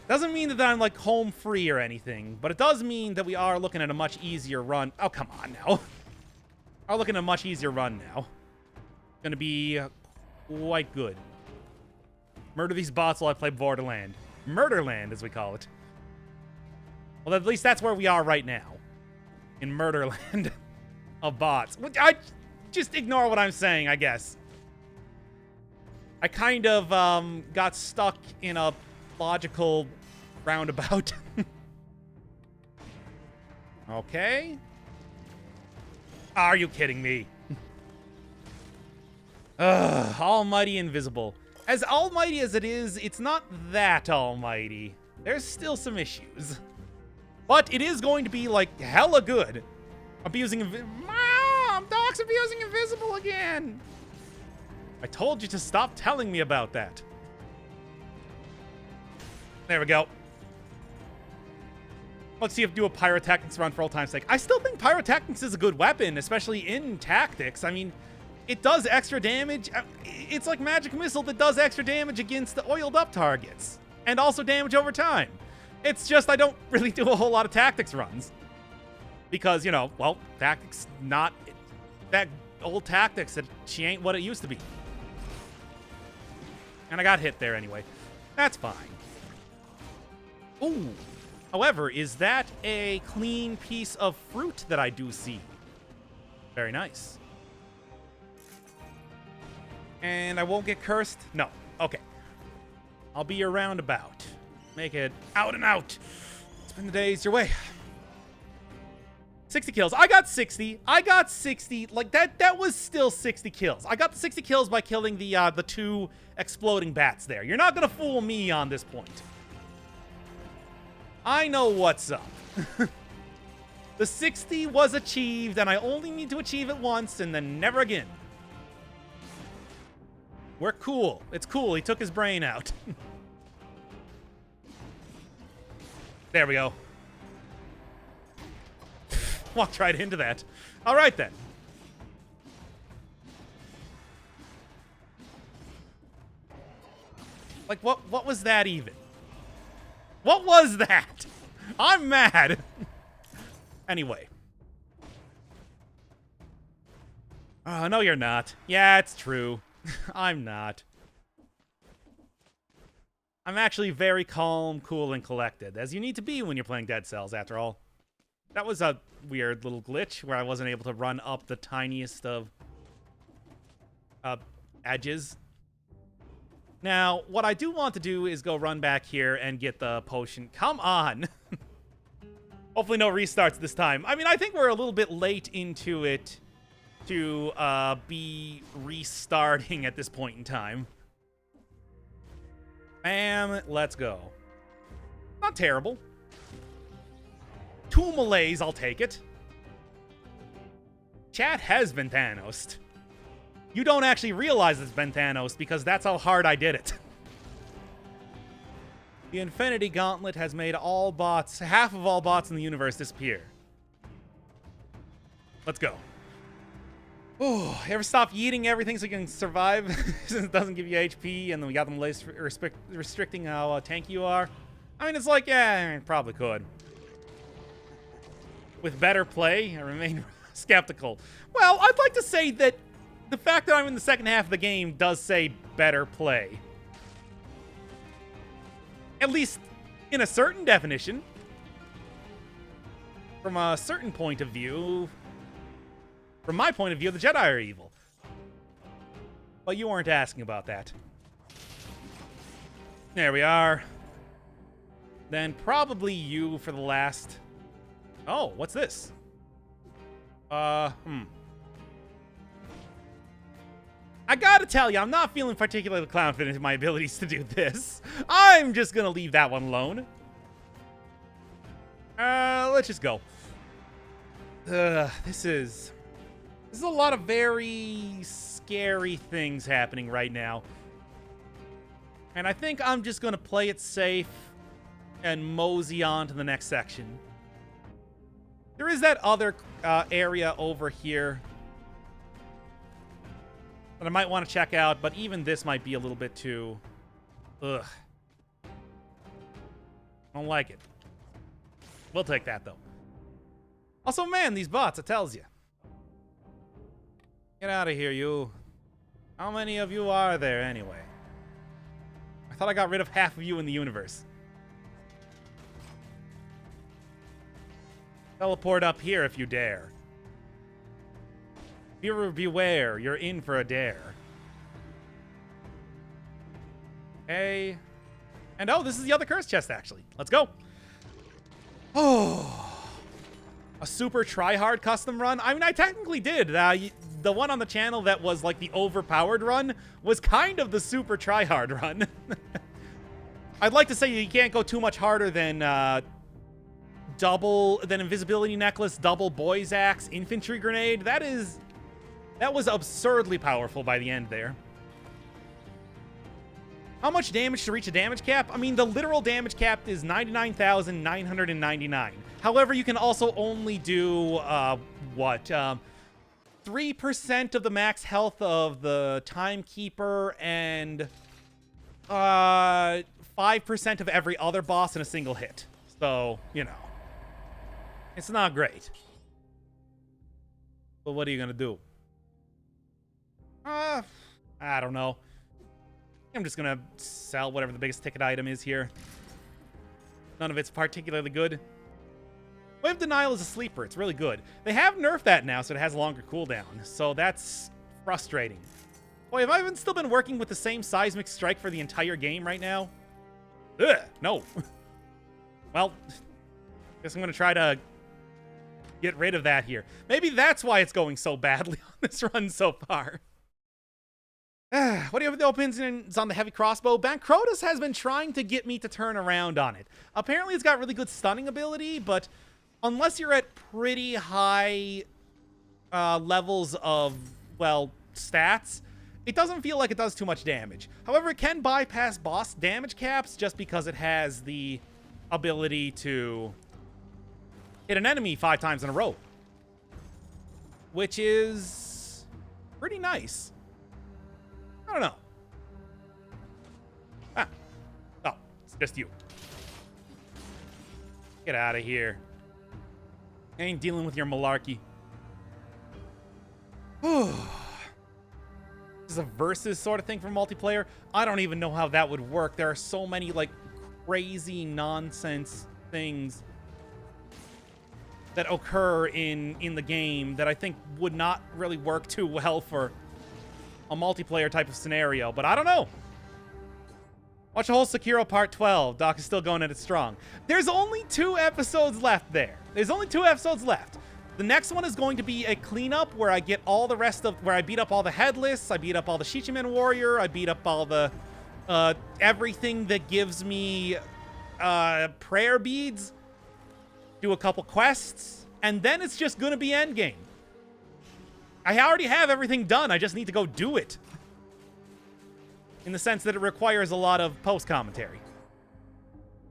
Doesn't mean that I'm, like, home free or anything, but it does mean that we are looking at a much easier run. Oh, come on now. Are looking at a much easier run now. Gonna be quite good. Murder these bots while I play Borderland. Murderland, as we call it. Well, at least that's where we are right now. In Murderland of bots. I just ignore what I'm saying, I guess. I kind of got stuck in a logical roundabout. Okay. Are you kidding me? Ugh, almighty invisible. As almighty as it is, it's not that almighty. There's still some issues. But it is going to be, like, hella good. Abusing Mom! Doc's abusing invisible again! I told you to stop telling me about that. There we go. Let's see if do a pyrotechnics run for old time's sake. I still think pyrotechnics is a good weapon, especially in tactics. I mean, it does extra damage. It's like magic missile that does extra damage against the oiled up targets. And also damage over time. It's just I don't really do a whole lot of tactics runs. Because, you know, well, tactics not... That old tactics, she ain't what it used to be. And I got hit there anyway. That's fine. Ooh. However, is that a clean piece of fruit that I do see? Very nice. And I won't get cursed? No. Okay. I'll be your roundabout. Make it out and out. Spend the days your way. 60 kills. I got 60. I got 60. Like, that was still 60 kills. I got the 60 kills by killing the 2 exploding bats there. You're not gonna fool me on this point. I know what's up. The 60 was achieved, and I only need to achieve it once, and then never again. We're cool. It's cool. He took his brain out. There we go. Walked right into that. All right, then. Like, what was that even? What was that? I'm mad. Anyway. Oh, no, you're not. Yeah, it's true. I'm not. I'm actually very calm, cool, and collected, as you need to be when you're playing Dead Cells, after all. That was a weird little glitch where I wasn't able to run up the tiniest of edges. Now, what I do want to do is go run back here and get the potion. Come on! Hopefully no restarts this time. I mean, I think we're a little bit late into it to be restarting at this point in time. Bam, let's go. Not terrible. 2 melees, I'll take it. Chat has been Thanos. You don't actually realize it's been Thanos because that's how hard I did it. The Infinity Gauntlet has made all bots, half of all bots in the universe disappear. Let's go. Oh, ever stop eating everything so you can survive since it doesn't give you HP, and then we got them restricting how tanky you are? I mean, it's like, yeah, probably could. With better play, I remain skeptical. Well, I'd like to say that the fact that I'm in the second half of the game does say better play. At least in a certain definition. From a certain point of view. From my point of view, the Jedi are evil. But you weren't asking about that. There we are. Then probably you for the last... Oh, what's this? I gotta tell you, I'm not feeling particularly confident in my abilities to do this. I'm just gonna leave that one alone. Let's just go. This is a lot of very scary things happening right now. And I think I'm just gonna play it safe and mosey on to the next section. There is that other area over here that I might want to check out, but even this might be a little bit too... Ugh. I don't like it. We'll take that, though. Also, man, these bots, it tells you. Get out of here, you. How many of you are there, anyway? I thought I got rid of half of you in the universe. Teleport up here if you dare. Viewer beware, you're in for a dare. Okay. And oh, this is the other curse chest, actually. Let's go. Oh. A super try-hard custom run? I mean, I technically did. The one on the channel that was like the overpowered run was kind of the super try-hard run. I'd like to say you can't go too much harder than invisibility necklace, double boy's axe, infantry grenade. That was absurdly powerful by the end there. How much damage to reach a damage cap? I mean, the literal damage cap is 99,999. However, you can also only do, 3% of the max health of the Timekeeper and 5% of every other boss in a single hit. So, you know. It's not great. But what are you gonna do? I don't know. I'm just gonna sell whatever the biggest ticket item is here. None of it's particularly good. Wave Denial is a sleeper. It's really good. They have nerfed that now, so it has a longer cooldown. So that's frustrating. Boy, have I even still been working with the same Seismic Strike for the entire game right now? Ugh, no. Well, guess I'm gonna try to get rid of that here. Maybe that's why it's going so badly on this run so far. What do you have with the opinions on the heavy crossbow? Bankrotus has been trying to get me to turn around on it. Apparently it's got really good stunning ability, but unless you're at pretty high levels of, well, stats, it doesn't feel like it does too much damage. However, it can bypass boss damage caps just because it has the ability to hit an enemy 5 times in a row, which is pretty nice. I don't know. Ah. Oh, it's just you. Get out of here. I ain't dealing with your malarkey. This is a versus sort of thing for multiplayer. I don't even know how that would work. There are so many, like, crazy nonsense things that occur in the game that I think would not really work too well for a multiplayer type of scenario, but I don't know. Watch the whole Sekiro Part 12. Doc is still going at it strong. There's only 2 episodes left there. There's only 2 episodes left. The next one is going to be a cleanup where I get all the rest of, where I beat up all the headless, I beat up all the Shichiman warrior, I beat up all the, everything that gives me, prayer beads, do a couple quests, and then it's just gonna be endgame. I already have everything done. I just need to go do it. In the sense that it requires a lot of post-commentary.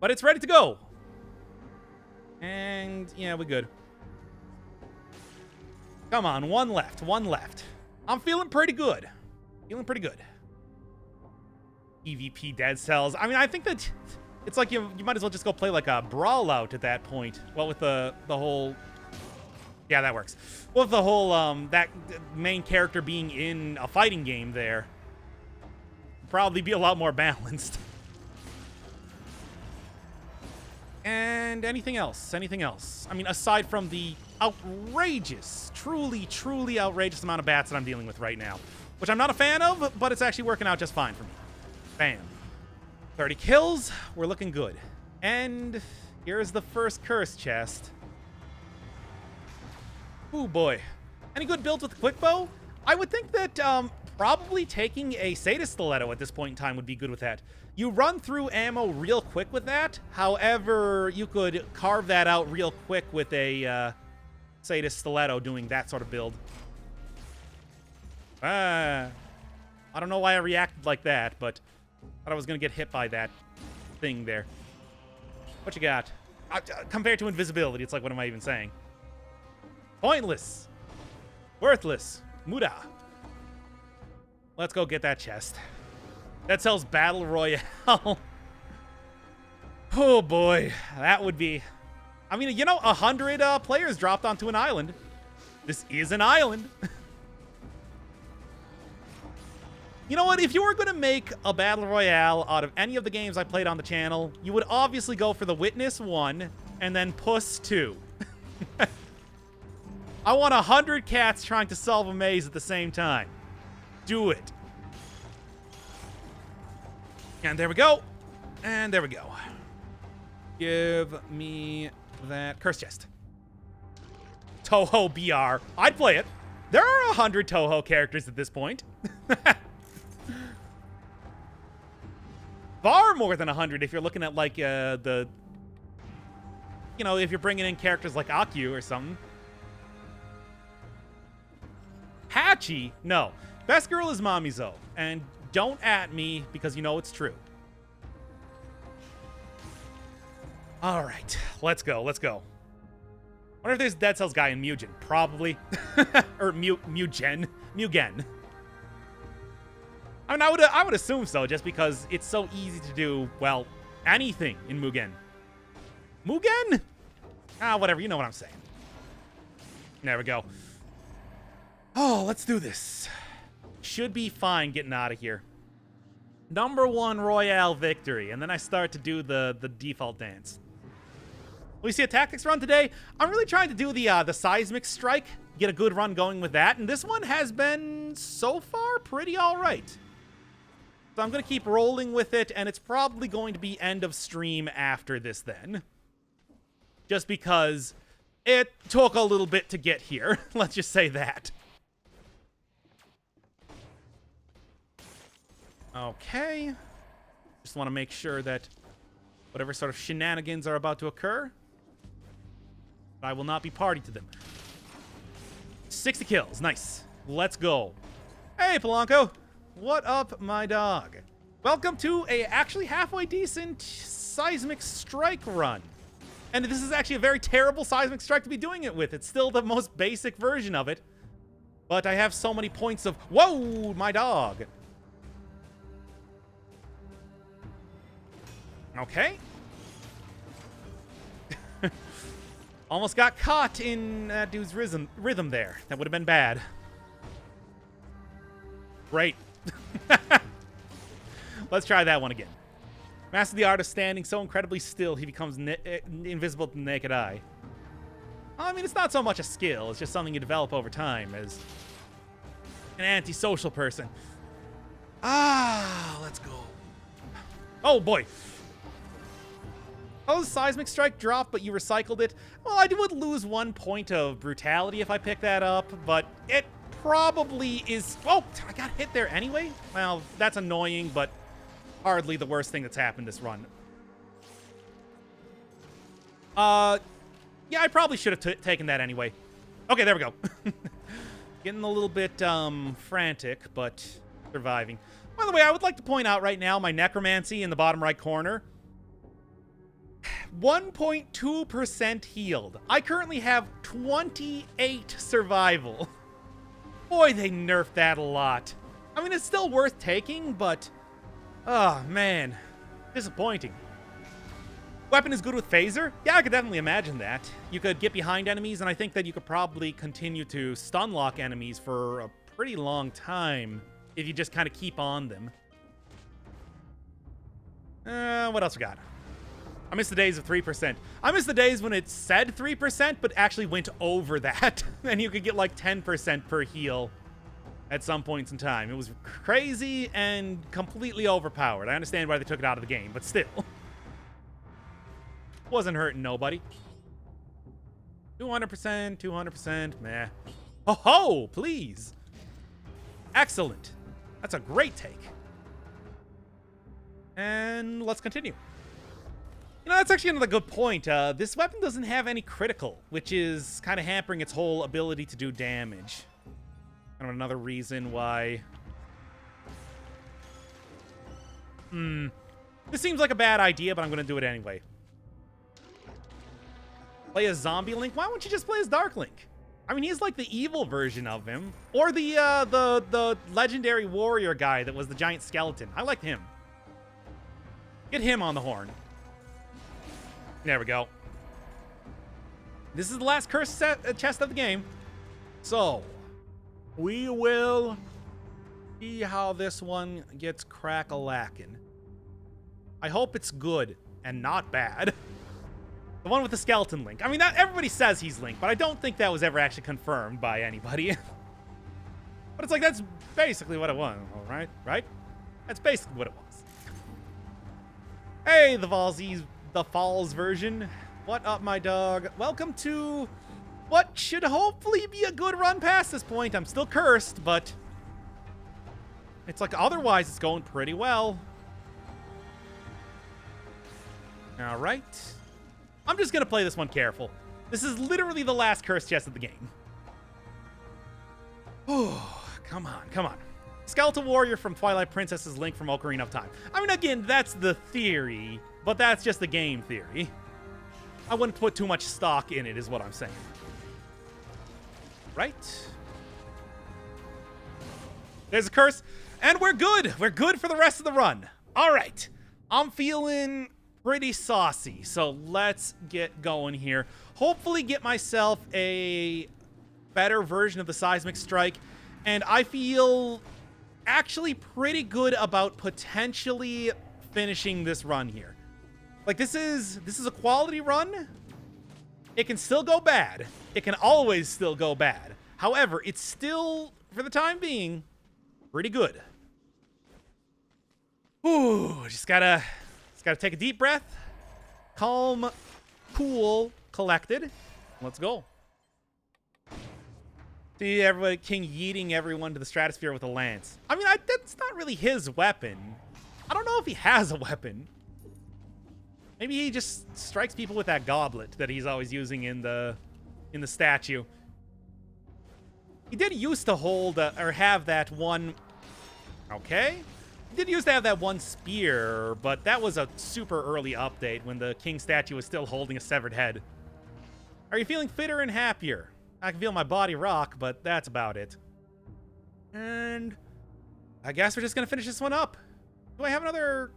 But it's ready to go. And, yeah, we're good. Come on, 1 left. 1 left. I'm feeling pretty good. Feeling pretty good. EVP Dead Cells. I mean, I think that it's like you might as well just go play like a Brawl Out at that point. Well, with the whole... Yeah, that works. With the whole, that main character being in a fighting game there, probably be a lot more balanced. And anything else? Anything else? I mean, aside from the outrageous, truly, truly outrageous amount of bats that I'm dealing with right now, which I'm not a fan of, but it's actually working out just fine for me. Bam. 30 kills. We're looking good. And here's the first curse chest. Ooh, boy. Any good builds with the quick bow? I would think that probably taking a Sadist Stiletto at this point in time would be good with that. You run through ammo real quick with that. However, you could carve that out real quick with a Sadist Stiletto doing that sort of build. I don't know why I reacted like that, but I thought I was going to get hit by that thing there. What you got? Compared to invisibility, it's like, what am I even saying? Pointless. Worthless. Muda. Let's go get that chest. That sells Battle Royale. Oh, boy. That would be... I mean, you know, 100 players dropped onto an island. This is an island. You know what? If you were going to make a Battle Royale out of any of the games I played on the channel, you would obviously go for the Witness 1 and then Puss 2. I want 100 cats trying to solve a maze at the same time. Do it. And there we go. And there we go. Give me that curse chest. Toho BR. I'd play it. There are 100 Toho characters at this point. Far more than 100 if you're looking at, like, the... You know, if you're bringing in characters like Akyu or something. Hachi? No. Best girl is Mamizo. And don't at me because you know it's true. Alright. Let's go. Let's go. I wonder if there's a Dead Cells guy in Mugen. Probably. Or Mugen. I mean, I would assume so, just because it's so easy to do, well, anything in Mugen. Mugen? Ah, whatever. You know what I'm saying. There we go. Oh, let's do this. Should be fine getting out of here. Number 1 Royale victory, and then I start to do the default dance. We see a tactics run today. I'm really trying to do the Seismic strike, get a good run going with that, and this one has been, so far, pretty all right. So I'm going to keep rolling with it, and it's probably going to be end of stream after this then. Just because it took a little bit to get here. Let's just say that. Okay. Just want to make sure that whatever sort of shenanigans are about to occur, I will not be party to them. 60 kills. Nice. Let's go. Hey, Polanco. What up, my dog? Welcome to a actually halfway decent Seismic strike run. And this is actually a very terrible Seismic strike to be doing it with. It's still the most basic version of it. But I have so many points of... Whoa, my dog. Okay. Almost got caught in that dude's rhythm there. That would have been bad. Great. Let's try that one again. Master the art of standing so incredibly still he becomes invisible to the naked eye. I mean, it's not so much a skill. It's just something you develop over time as an antisocial person. Ah, let's go. Oh, boy. Oh, the Seismic strike dropped, but you recycled it. Well, I would lose 1 point of brutality if I pick that up, but it probably is... Oh, I got hit there anyway? Well, that's annoying, but hardly the worst thing that's happened this run. Yeah, I probably should have taken that anyway. Okay, there we go. Getting a little bit frantic, but surviving. By the way, I would like to point out right now my necromancy in the bottom right corner. 1.2% healed. I currently have 28 survival. Boy, they nerfed that a lot. I mean, it's still worth taking, but... Oh, man. Disappointing. Weapon is good with phaser? Yeah, I could definitely imagine that. You could get behind enemies, and I think that you could probably continue to stun lock enemies for a pretty long time if you just kind of keep on them. What else we got? I miss the days of 3%. I miss the days when it said 3%, but actually went over that. And you could get like 10% per heal at some points in time. It was crazy and completely overpowered. I understand why they took it out of the game, but still. Wasn't hurting nobody. 200%, 200%, meh. Ho ho, please. Excellent. That's a great take. And let's continue. You know, that's actually another good point. This weapon doesn't have any critical, which is kind of hampering its whole ability to do damage. Kind of another reason why... This seems like a bad idea, but I'm going to do it anyway. Play as Zombie Link? Why won't you just play as Dark Link? I mean, he's like the evil version of him. Or the legendary warrior guy that was the giant skeleton. I liked him. Get him on the horn. There we go. This is the last curse chest of the game. So, we will See how this one gets crack-a-lackin'. I hope it's good and not bad. The one with the skeleton Link. I mean, everybody says he's Link, but I don't think that was ever actually confirmed by anybody. But it's like, that's basically what it was, right? Right? That's basically what it was. Hey, the Falls version. What up, my dog? Welcome to what should hopefully be a good run past this point. I'm still cursed, but it's like otherwise it's going pretty well. All right. I'm just going to play this one careful. This is literally the last curse chest of the game. Oh, come on, come on. Skeletal Warrior from Twilight Princess is Link from Ocarina of Time. I mean, again, that's the theory, but that's just the game theory. I wouldn't put too much stock in it, is what I'm saying. Right? There's a curse, and we're good. We're good for the rest of the run. All right. I'm feeling pretty saucy, so let's get going here. Hopefully get myself a better version of the Seismic Strike, and I feel actually pretty good about potentially finishing this run here. Like, this is a quality run. It can still go bad. It can always still go bad. However, it's still, for the time being, pretty good. Ooh, just gotta take a deep breath. Calm, cool, collected. Let's go. See everybody, King yeeting everyone to the stratosphere with a lance. I mean, that's not really his weapon. I don't know if he has a weapon. Maybe he just strikes people with that goblet that he's always using in the statue. He did used to hold or have that one. Okay. He did used to have that one spear, but that was a super early update when the king statue was still holding a severed head. Are you feeling fitter and happier? I can feel my body rock, but that's about it. And I guess we're just gonna finish this one up. Do I have another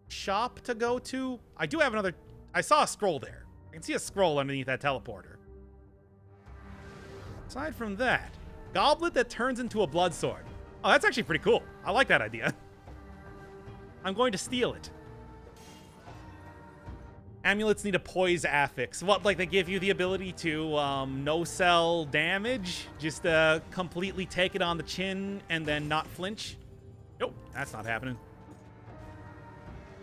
shop to go to? I do have another. I saw a scroll there. I can see a scroll underneath that teleporter. Aside from that, goblet that turns into a blood sword. Oh, that's actually pretty cool. I like that idea. I'm going to steal it. Amulets need a poise affix. What, like they give you the ability to no-sell damage? Just completely take it on the chin and then not flinch? Nope, that's not happening.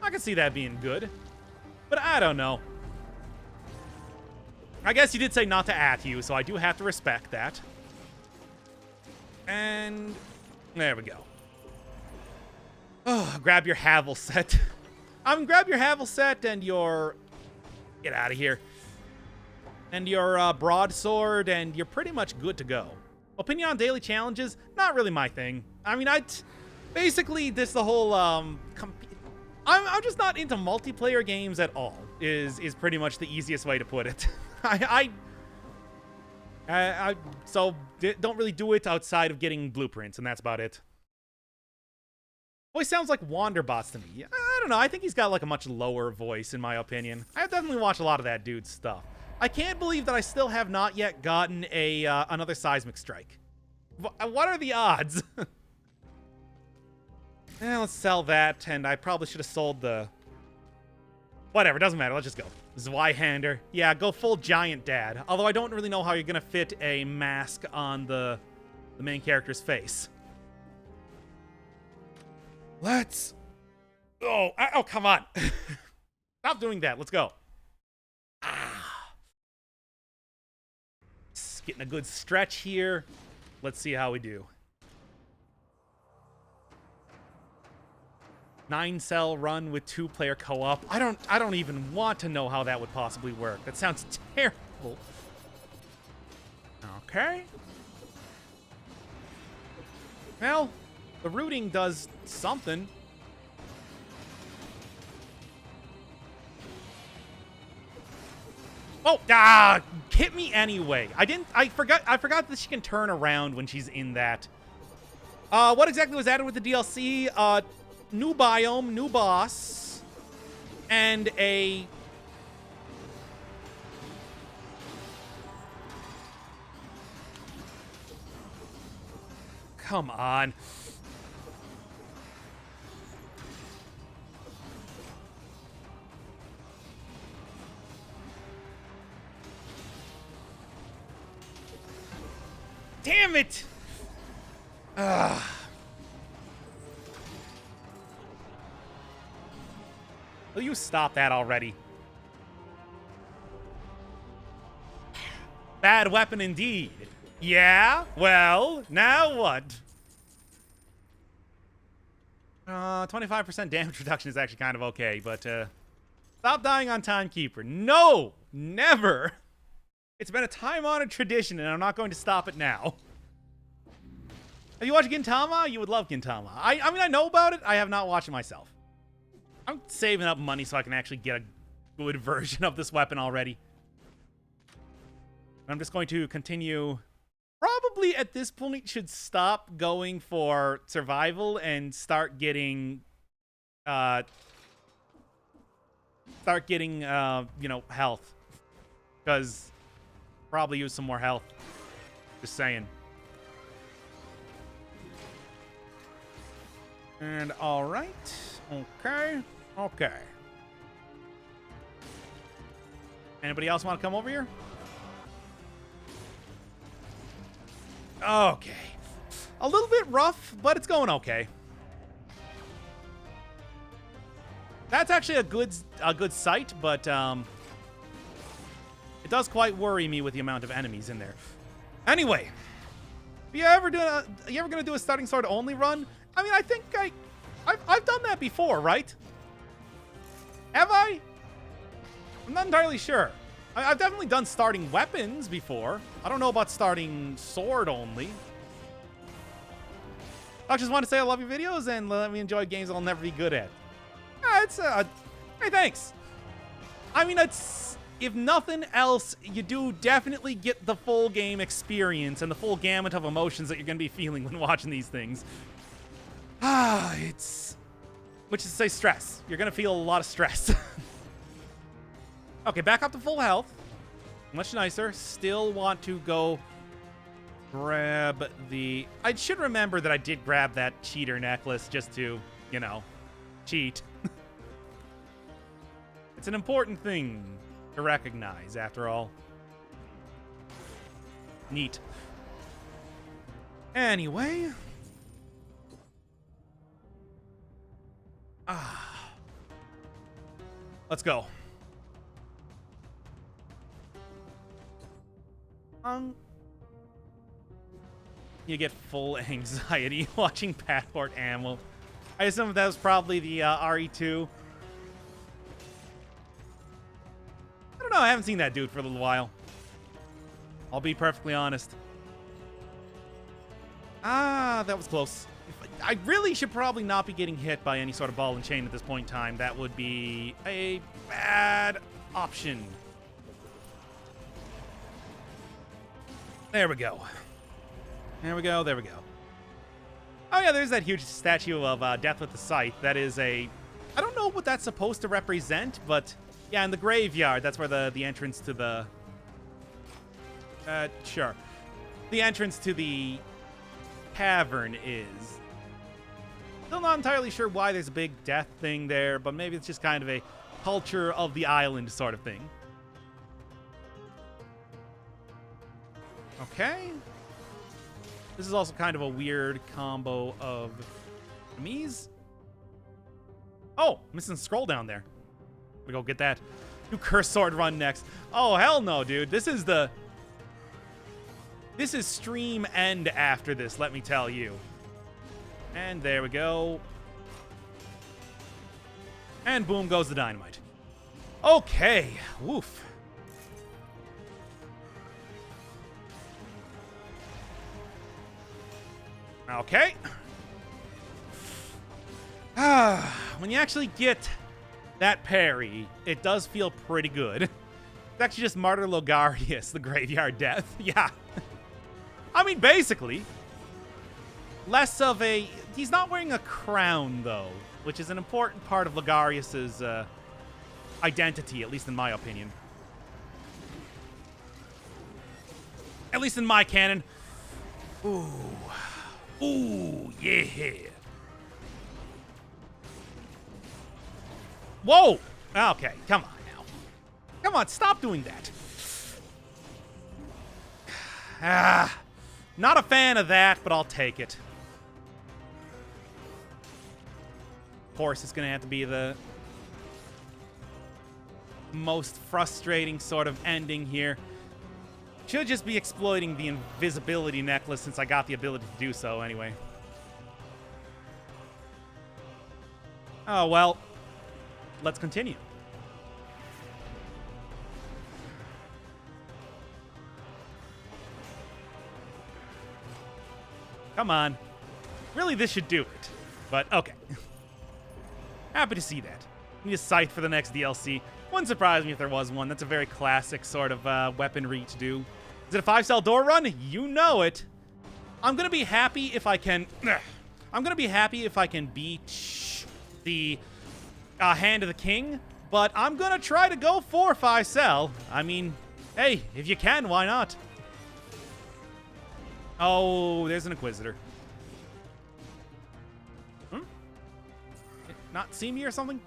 I can see that being good, but I don't know. I guess you did say not to at you, so I do have to respect that. And there we go. Oh, grab your Havel set. Grab your Havel set and your... Get out of here. And your broadsword, and you're pretty much good to go. Opinion on daily challenges? Not really my thing. I mean, basically, this the whole... I'm just not into multiplayer games at all, is pretty much the easiest way to put it. So don't really do it outside of getting blueprints, and that's about it. Voice sounds like Wanderbots to me. I don't know. I think he's got like a much lower voice, in my opinion. I definitely watch a lot of that dude's stuff. I can't believe that I still have not yet gotten another Seismic Strike. What are the odds? Let's sell that, and I probably should have sold the... Whatever, doesn't matter. Let's just go. Zweihander. Yeah, go full giant dad. Although I don't really know how you're going to fit a mask on the main character's face. Let's... Oh, come on. Stop doing that. Let's go. Just getting a good stretch here. Let's see how we do. 9-cell run with 2-player co-op. I don't even want to know how that would possibly work. That sounds terrible. Okay. Well, the rooting does something. Oh, hit me anyway. I forgot that she can turn around when she's in that. What exactly was added with the DLC? New biome, new boss, and a... Come on. Damn it! Ugh. Will you stop that already? Bad weapon indeed. Yeah? Well, now what? 25% damage reduction is actually kind of okay, but stop dying on Timekeeper. No! Never! It's been a time-honored tradition, and I'm not going to stop it now. Have you watched Gintama? You would love Gintama. I mean, I know about it. I have not watched it myself. I'm saving up money so I can actually get a good version of this weapon already. I'm just going to continue. Probably at this point should stop going for survival and start getting, you know, health. Because probably use some more health. Just saying. And all right. Okay. Okay. Anybody else want to come over here? Okay. A little bit rough, but it's going okay. That's actually a good sight, but it does quite worry me with the amount of enemies in there. Anyway, you ever gonna do a starting sword only run? I mean, I think I've done that before, right? Have I? I'm not entirely sure. I've definitely done starting weapons before. I don't know about starting sword only. I just want to say I love your videos and let me enjoy games I'll never be good at. Hey, thanks. I mean, it's, if nothing else, you do definitely get the full game experience and the full gamut of emotions that you're going to be feeling when watching these things. Which is to say stress. You're going to feel a lot of stress. Okay, back up to full health. Much nicer. Still want to go grab the... I should remember that I did grab that cheater necklace just to, you know, cheat. It's an important thing to recognize, after all. Neat. Anyway... let's go. You get full anxiety watching passport ammo. I assume that was probably the RE2. I don't know, I haven't seen that dude for a little while. I'll be perfectly honest. That was close. I really should probably not be getting hit by any sort of ball and chain at this point in time. That would be a bad option. There we go. There we go, there we go. Oh yeah, there's that huge statue of Death with the Scythe. That is a... I don't know what that's supposed to represent, but... Yeah, in the graveyard, that's where the entrance to the... sure. The entrance to the cavern is. Still not entirely sure why there's a big death thing there, but maybe it's just kind of a culture of the island sort of thing. Okay. This is also kind of a weird combo of enemies. Oh, missing scroll down there. We go get that. Do Curse Sword run next. Oh, hell no, dude. This is stream end after this, let me tell you. And there we go. And boom goes the dynamite. Okay. Woof. Okay. When you actually get that parry, it does feel pretty good. It's actually just Martyr Logarius, the graveyard death. Yeah. I mean, basically. Less of a... He's not wearing a crown, though, which is an important part of Logarius's identity, at least in my opinion. At least in my canon. Ooh. Ooh, yeah. Whoa! Okay, come on now. Come on, stop doing that. Not a fan of that, but I'll take it. Of course, it's going to have to be the most frustrating sort of ending here. Should just be exploiting the invisibility necklace since I got the ability to do so anyway. Oh, well. Let's continue. Come on. Really, this should do it. But, okay. Happy to see that. Need a sight for the next DLC. Wouldn't surprise me if there was one. That's a very classic sort of weaponry to do. Is it a 5-cell door run? You know it. I'm gonna be happy if I can... I'm gonna be happy if I can beat the Hand of the King, but I'm gonna try to go for 5-cell. I mean, hey, if you can, why not? Oh, there's an Inquisitor. Not see me or something?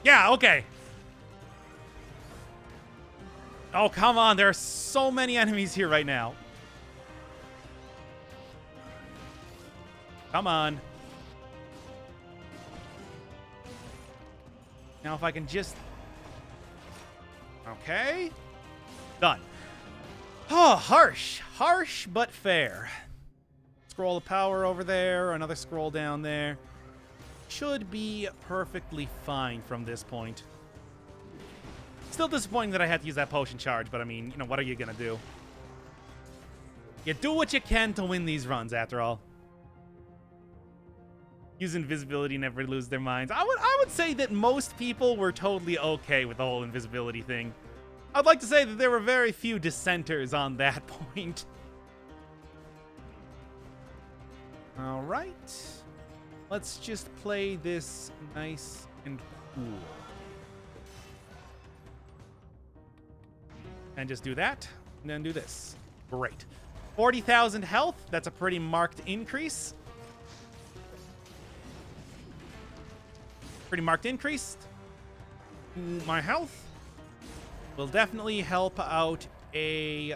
Yeah, okay. Oh, come on. There are so many enemies here right now. Come on. Now, if I can just... Okay. Done. Oh, harsh. Harsh, but fair. Scroll of power over there. Another scroll down there. Should be perfectly fine from this point. Still disappointing that I had to use that potion charge, but I mean, you know, what are you gonna do? You do what you can to win these runs, after all. Use invisibility, never lose their minds. I would say that most people were totally okay with the whole invisibility thing. I'd like to say that there were very few dissenters on that point. All right. Let's just play this nice and cool. And just do that, and then do this. Great. 40,000 health. That's a pretty marked increase. Pretty marked increase. My health will definitely help out a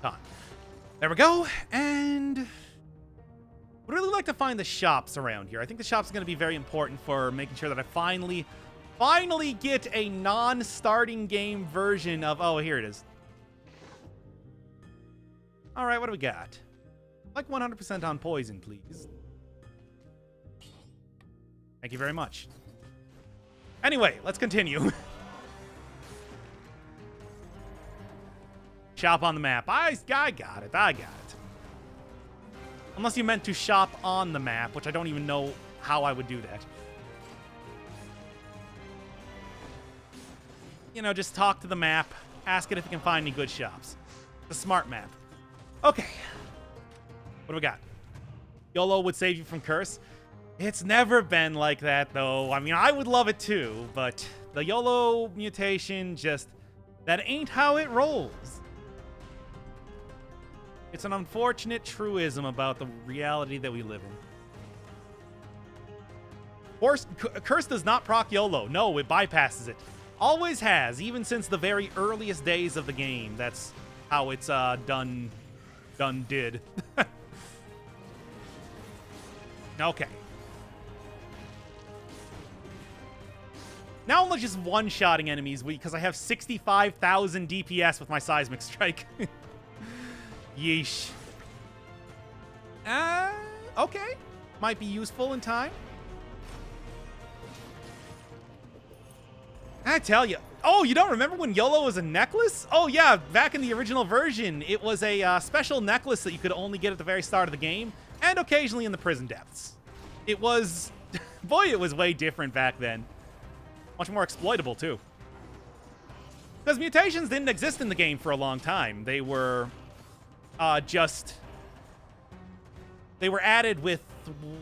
ton. There we go, and... I'd really like to find the shops around here. I think the shops are going to be very important for making sure that I finally get a non-starting game version of... Oh, here it is. All right, what do we got? Like 100% on poison, please. Thank you very much. Anyway, let's continue. Shop on the map. I got it. I got it. Unless you meant to shop on the map, which I don't even know how I would do that. You know, just talk to the map, ask it if it can find any good shops. The smart map. Okay. What do we got? YOLO would save you from curse. It's never been like that, though. I mean, I would love it too, but the YOLO mutation just... That ain't how it rolls. It's an unfortunate truism about the reality that we live in. Curse does not proc YOLO. No, it bypasses it. Always has, even since the very earliest days of the game. That's how it's done did. Okay. Now I'm just one-shotting enemies because I have 65,000 DPS with my Seismic Strike. Yeesh. Okay. Might be useful in time. I tell you. Oh, you don't remember when YOLO was a necklace? Oh, yeah. Back in the original version, it was a special necklace that you could only get at the very start of the game, and occasionally in the prison depths. It was... Boy, it was way different back then. Much more exploitable, too. Because mutations didn't exist in the game for a long time. They were... They were added with,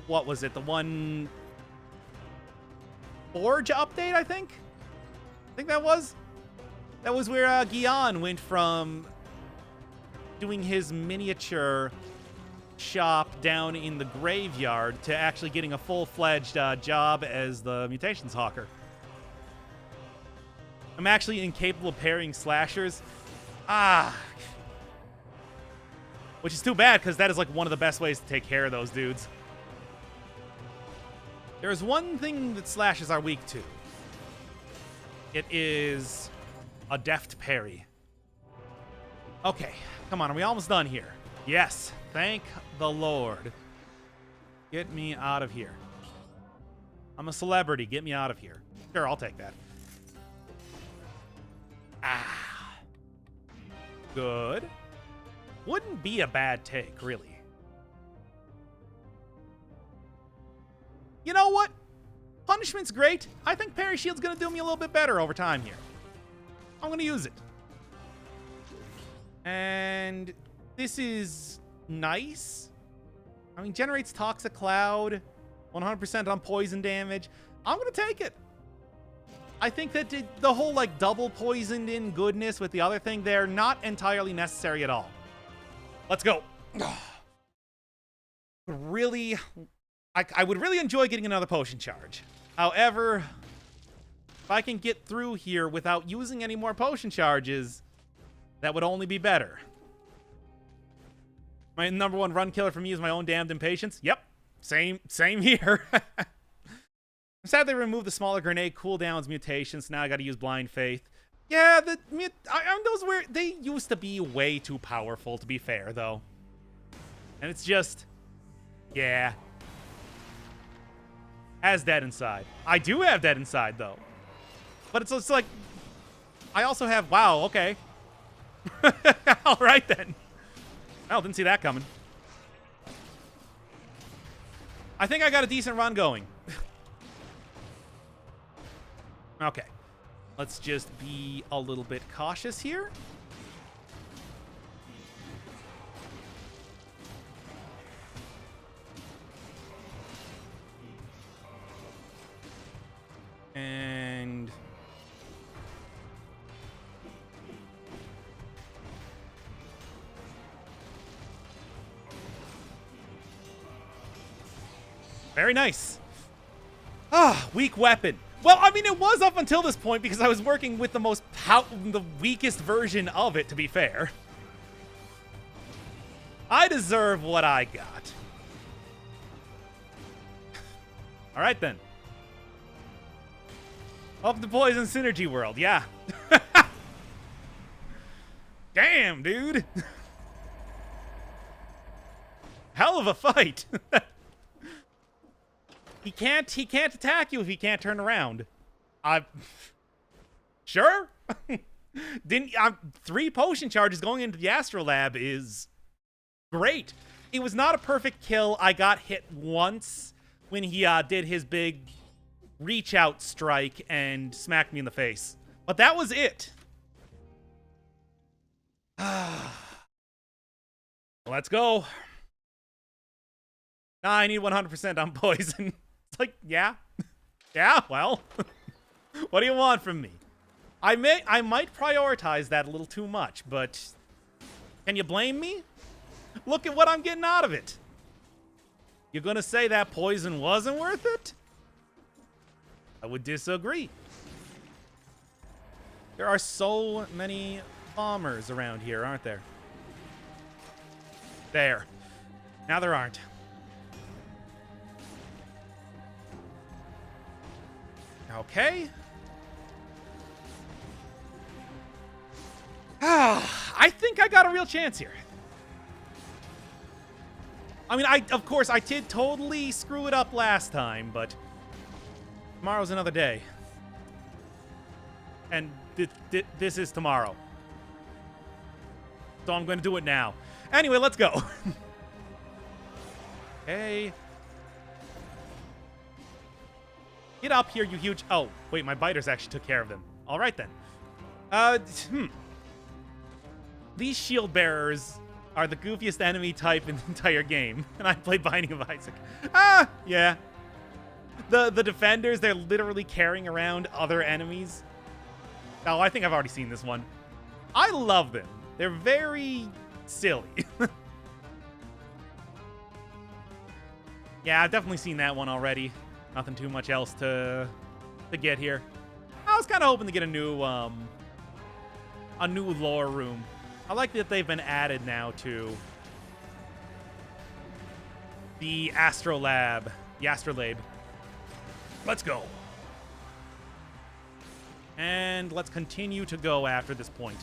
what was it, the one Forge update, I think? I think that was? That was where Guion went from doing his miniature shop down in the graveyard to actually getting a full-fledged job as the mutations hawker. I'm actually incapable of parrying slashers. Which is too bad, because that is like one of the best ways to take care of those dudes. There is one thing that slashes are weak to. It is a deft parry. Okay, come on, are we almost done here? Yes, thank the Lord. Get me out of here. I'm a celebrity, get me out of here. Sure, I'll take that. Ah. Good. Wouldn't be a bad take, really. You know what? Punishment's great. I think parry shield's gonna do me a little bit better over time here. I'm gonna use it. And this is nice. I mean, generates Toxic Cloud, 100% on poison damage. I'm gonna take it. I think that the whole, like, double poisoned in goodness with the other thing there, not entirely necessary at all. Let's go. Really, I would really enjoy getting another potion charge. However, if I can get through here without using any more potion charges, that would only be better. My number one run killer for me is my own damned impatience. Yep, same here. I'm sad they removed the smaller grenade cooldowns mutations. Now I got to use Blind Faith. Yeah, those were, they used to be way too powerful, to be fair, though. And it's just, yeah. Has Dead Inside. I do have Dead Inside, though. But it's like, I also have, wow, okay. All right, then. Well, didn't see that coming. I think I got a decent run going. Okay. Let's just be a little bit cautious here. And very nice. Ah, weak weapon. Well, I mean, it was up until this point because I was working with the weakest version of it, to be fair. I deserve what I got. All right, then. Welcome to Poison Synergy World, yeah. Damn, dude. Hell of a fight. He can't attack you if he can't turn around. Sure. 3 potion charges going into the Astrolab is great. It was not a perfect kill. I got hit once when he did his big reach out strike and smacked me in the face. But that was it. Let's go. I need 100% on poison. It's like, yeah. Yeah, well. What do you want from me? I might prioritize that a little too much, but can you blame me? Look at what I'm getting out of it. You're gonna say that poison wasn't worth it? I would disagree. There are so many bombers around here, aren't there? There. Now there aren't. Okay. I think I got a real chance here. I mean, of course, I did totally screw it up last time, but tomorrow's another day. And this is tomorrow. So I'm going to do it now. Anyway, let's go. Hey. Get up here, you huge... Oh, wait, my biters actually took care of them. All right, then. These shield bearers are the goofiest enemy type in the entire game. And I played Binding of Isaac. Yeah. The defenders, they're literally carrying around other enemies. Oh, I think I've already seen this one. I love them. They're very silly. Yeah, I've definitely seen that one already. Nothing too much else to get here. I was kind of hoping to get a new lore room. I like that they've been added now to the Astrolabe. The Astrolabe. Let's go. And let's continue to go after this point.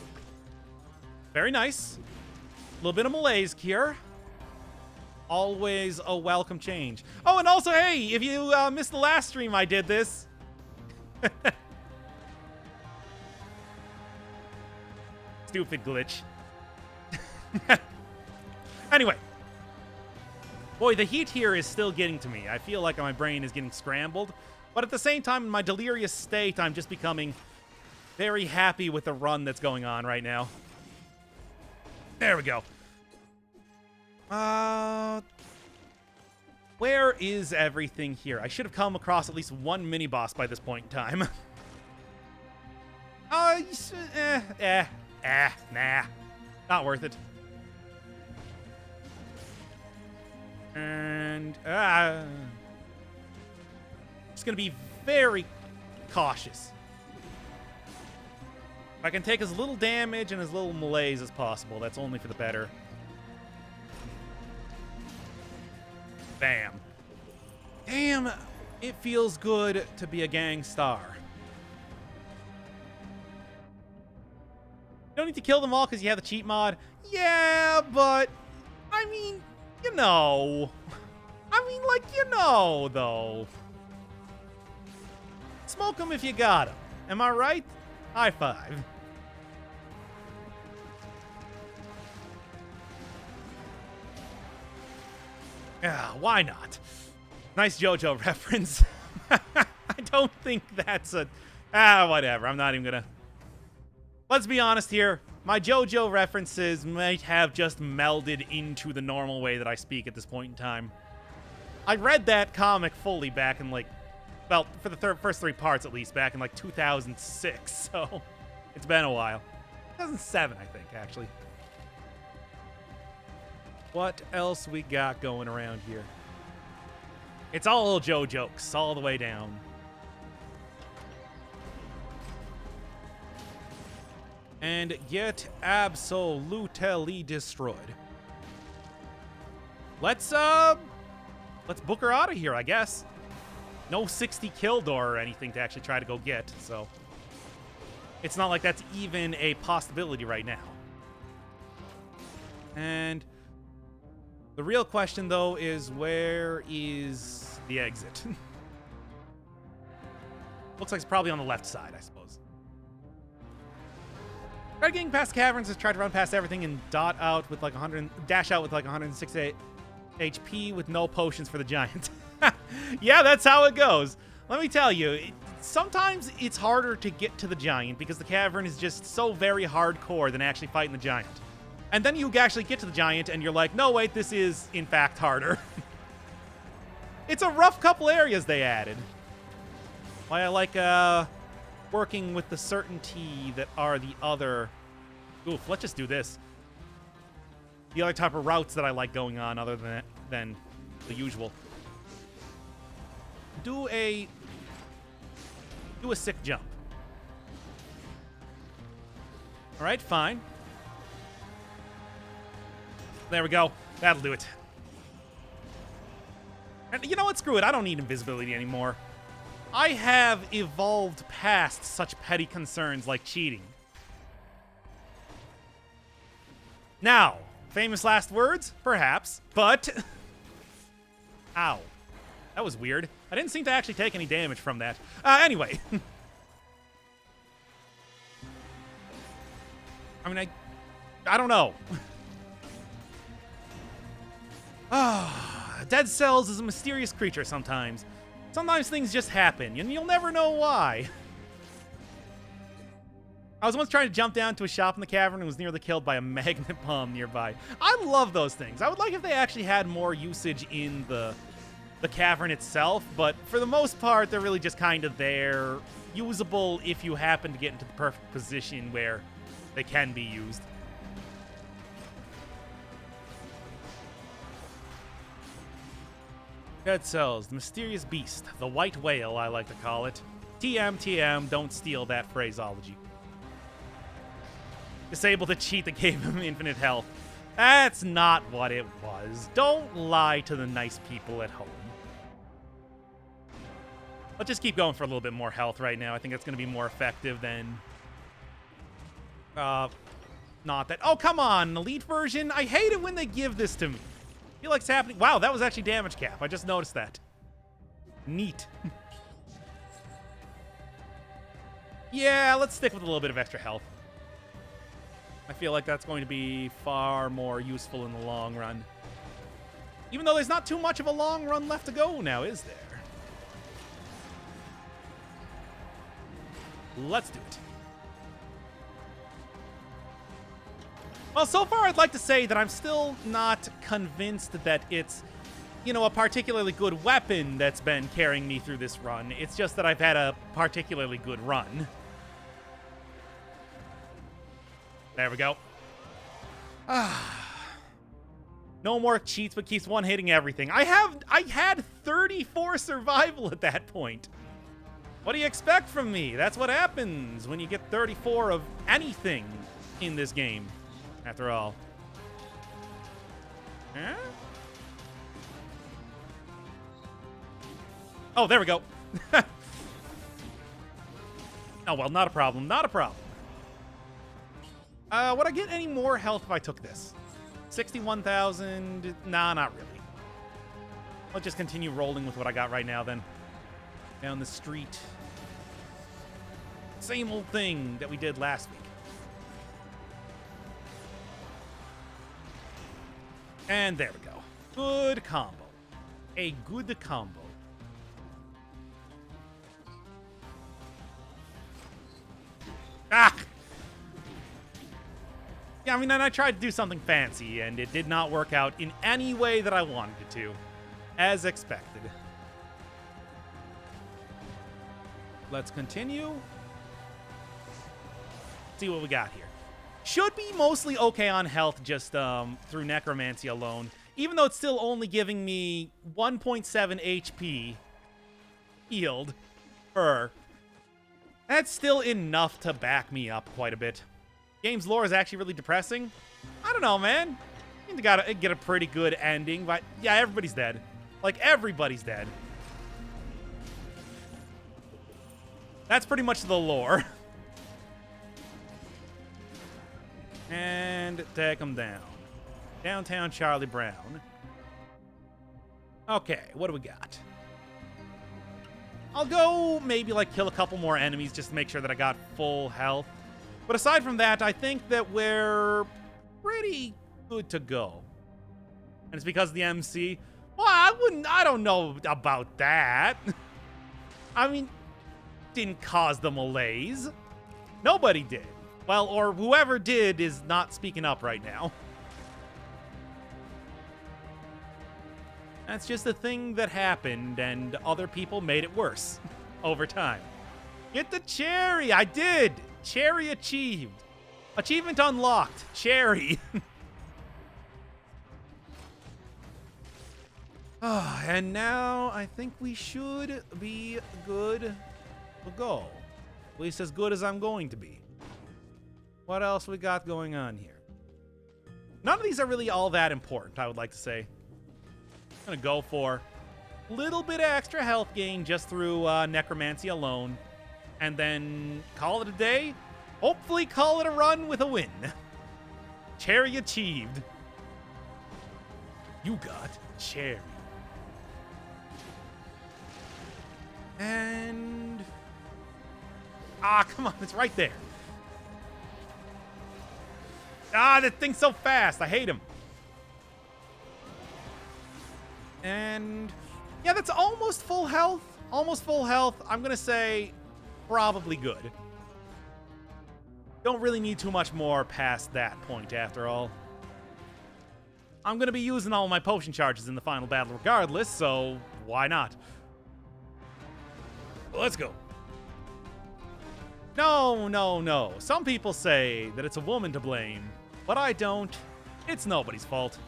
Very nice. A little bit of malaise here. Always a welcome change. Oh, and also, hey, if you missed the last stream, I did this. Stupid glitch. Anyway. Boy, the heat here is still getting to me. I feel like my brain is getting scrambled. But at the same time, in my delirious state, I'm just becoming very happy with the run that's going on right now. There we go. Where is everything here? I should have come across at least one mini-boss by this point in time. Nah. Not worth it. And, just gonna be very cautious. If I can take as little damage and as little malaise as possible, that's only for the better. Bam. Damn, it feels good to be a gang star. You don't need to kill them all because you have the cheat mod. Yeah, but, I mean, you know. Though. Smoke them if you got them. Am I right? High five. Yeah, why not? Nice JoJo reference. I don't think that's a... whatever. I'm not even gonna... Let's be honest here. My JoJo references might have just melded into the normal way that I speak at this point in time. I read that comic fully back in, like... Well, for the first three parts, at least, back in, like, 2006. So, it's been a while. 2007, I think, actually. What else we got going around here? It's all Joe jokes, all the way down. And get absolutely destroyed. Let's book her out of here, I guess. No 60 kill door or anything to actually try to go get, so it's not like that's even a possibility right now. And the real question, though, is where is the exit? Looks like it's probably on the left side, I suppose. Try getting past caverns is try to run past everything and dash out with like 160 HP with no potions for the giant. Yeah, that's how it goes. Let me tell you, sometimes it's harder to get to the giant because the cavern is just so very hardcore than actually fighting the giant. And then you actually get to the giant and you're like, no, wait, this is, in fact, harder. It's a rough couple areas they added. Why I like working with the certainty that are the other... Oof, let's just do this. The other type of routes that I like going on other than the usual. Do a sick jump. All right, fine. There we go. That'll do it. And you know what? Screw it. I don't need invisibility anymore. I have evolved past such petty concerns like cheating. Now, famous last words? Perhaps. But... Ow. That was weird. I didn't seem to actually take any damage from that. Anyway. I mean, I don't know. Dead Cells is a mysterious creature sometimes. Sometimes things just happen, and you'll never know why. I was once trying to jump down to a shop in the cavern and was nearly killed by a magnet bomb nearby. I love those things. I would like if they actually had more usage in the cavern itself, but for the most part, they're really just kind of there, usable if you happen to get into the perfect position where they can be used. Dead Cells, the mysterious beast, the white whale, I like to call it. TM, don't steal that phraseology. Disable the cheat that gave him infinite health. That's not what it was. Don't lie to the nice people at home. Let's just keep going for a little bit more health right now. I think that's going to be more effective than... not that... Oh, come on. Elite version? I hate it when they give this to me. I feel like it's happening... Wow, that was actually damage cap. I just noticed that. Neat. Yeah, let's stick with a little bit of extra health. I feel like that's going to be far more useful in the long run. Even though there's not too much of a long run left to go now, is there? Let's do it. Well, so far I'd like to say that I'm still not convinced that it's, you know, a particularly good weapon that's been carrying me through this run. It's just that I've had a particularly good run. There we go. No more cheats, but keeps one hitting everything. I had 34 survival at that point. What do you expect from me? That's what happens when you get 34 of anything in this game, after all. Huh? Oh, there we go. Oh, well, not a problem. Not a problem. Would I get any more health if I took this? 61,000? Nah, not really. Let's just continue rolling with what I got right now, then. Down the street. Same old thing that we did last week. And there we go. Good combo. A good combo. Ah! Yeah, I mean, and I tried to do something fancy, and it did not work out in any way that I wanted it to. As expected. Let's continue. See what we got here. Should be mostly okay on health just through necromancy alone. Even though it's still only giving me 1.7 HP healed per. That's still enough to back me up quite a bit. Game's lore is actually really depressing. I don't know, man. I think they gotta get a pretty good ending, but yeah, everybody's dead. Like, everybody's dead. That's pretty much the lore. And take him down. Downtown Charlie Brown. Okay, what do we got? I'll go maybe, like, kill a couple more enemies just to make sure that I got full health. But aside from that, I think that we're pretty good to go. And it's because of the MC. Well, I don't know about that. I mean, didn't cause the malaise. Nobody did. Well, or whoever did is not speaking up right now. That's just a thing that happened, and other people made it worse over time. Get the cherry! I did! Cherry achieved. Achievement unlocked. Cherry. And now I think we should be good to go. At least as good as I'm going to be. What else we got going on here? None of these are really all that important, I would like to say. I'm going to go for a little bit of extra health gain just through necromancy alone. And then call it a day. Hopefully call it a run with a win. Cherry achieved. You got cherry. And... ah, come on. It's right there. Ah, that thing's so fast. I hate him. And... yeah, that's almost full health. Almost full health. I'm going to say probably good. Don't really need too much more past that point, after all. I'm going to be using all my potion charges in the final battle regardless, so why not? Let's go. No, no, no. Some people say that it's a woman to blame, but I don't. It's nobody's fault.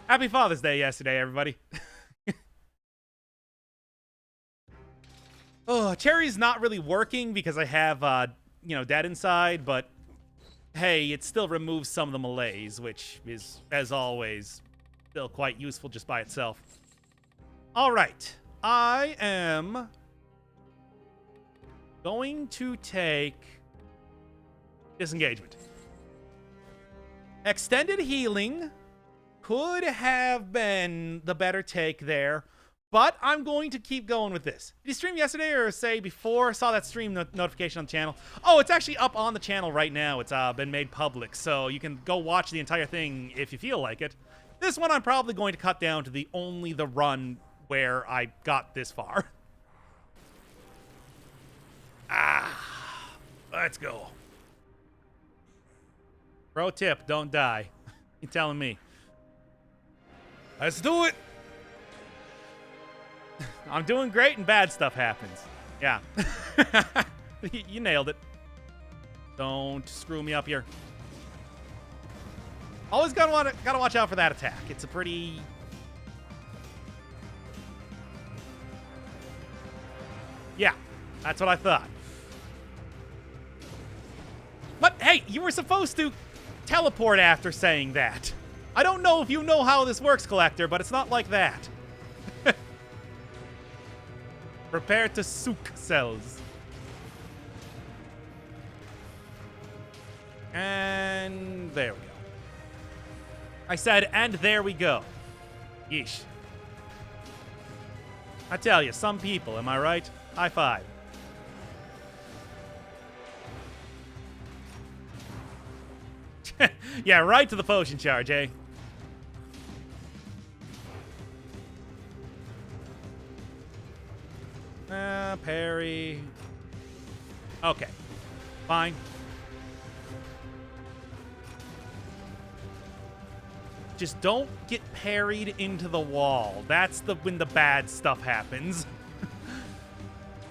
Happy Father's Day yesterday, everybody. Oh, Cherry's not really working because I have, Dead inside, but hey, it still removes some of the malaise, which is, as always, still quite useful just by itself. All right. I am going to take disengagement. Extended healing could have been the better take there, but I'm going to keep going with this. Did you stream yesterday or say before? Saw that stream notification on the channel. Oh, it's actually up on the channel right now. It's been made public, so you can go watch the entire thing if you feel like it. This one I'm probably going to cut down to only the run where I got this far. Let's go. Pro tip, don't die. You're telling me. Let's do it. I'm doing great and bad stuff happens. Yeah. You nailed it. Don't screw me up here. Always gotta watch out for that attack. It's a pretty... Yeah, that's what I thought. But hey, you were supposed to teleport after saying that. I don't know if you know how this works, Collector, but it's not like that. Prepare to soak cells. And there we go. I said, and there we go. Yeesh. I tell you, some people, am I right? High five. Yeah, right to the potion charge, eh? Parry. Okay. Fine. Just don't get parried into the wall. That's when the bad stuff happens.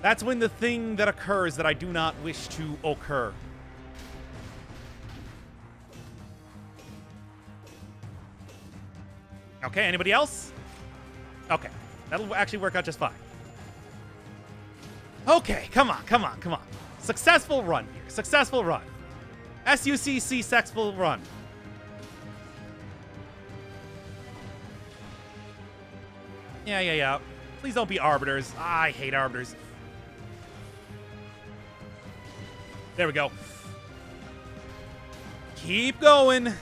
That's when the thing that occurs that I do not wish to occur. Okay, anybody else? Okay, that'll actually work out just fine. Okay, come on. Successful run here. Successful run. SUCC successful run. Yeah. Please don't be arbiters. I hate arbiters. There we go. Keep going.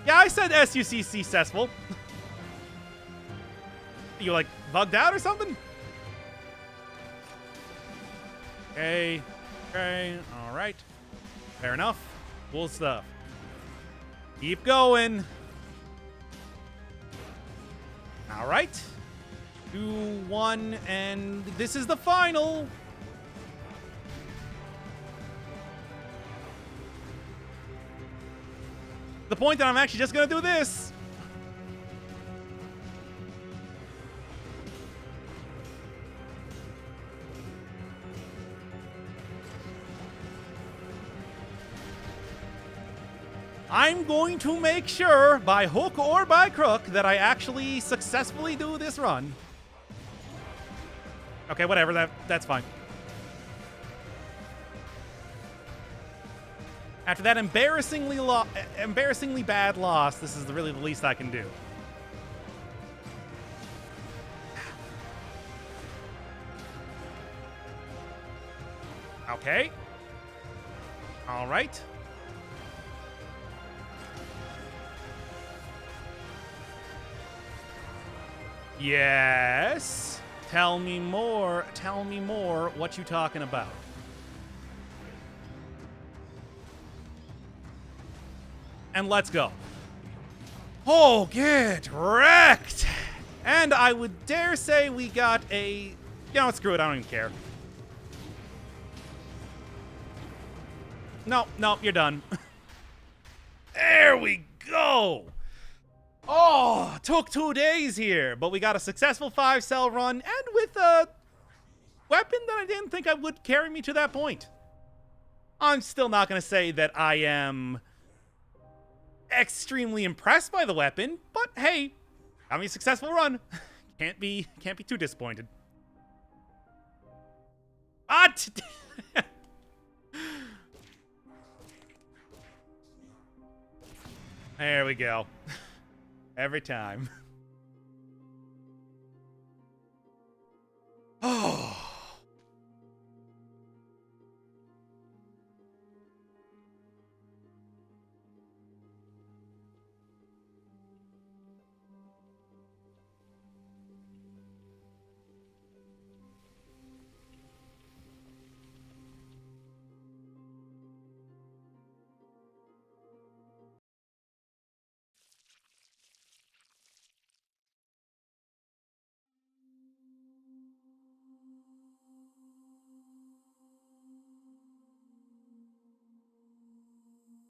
Yeah, I said SUCC successful. You like bugged out or something? Okay, all right. Fair enough. Cool stuff. Keep going. All right. 2, 1, and this is the final. The point that I'm actually just gonna do this. I'm going to make sure, by hook or by crook, that I actually successfully do this run. Okay, whatever, that's fine. After that embarrassingly bad loss, this is really the least I can do. Okay. All right. Yes. Tell me more. Tell me more. What you talking about? And let's go. Oh, get wrecked. And I would dare say we got a... You know what, screw it, I don't even care. No, you're done. There we go. Oh, took 2 days here, but we got a successful 5-cell run, and with a weapon that I didn't think I would carry me to that point. I'm still not going to say that I am extremely impressed by the weapon, but hey, got me a successful run. Can't be too disappointed. What? There we go. Every time.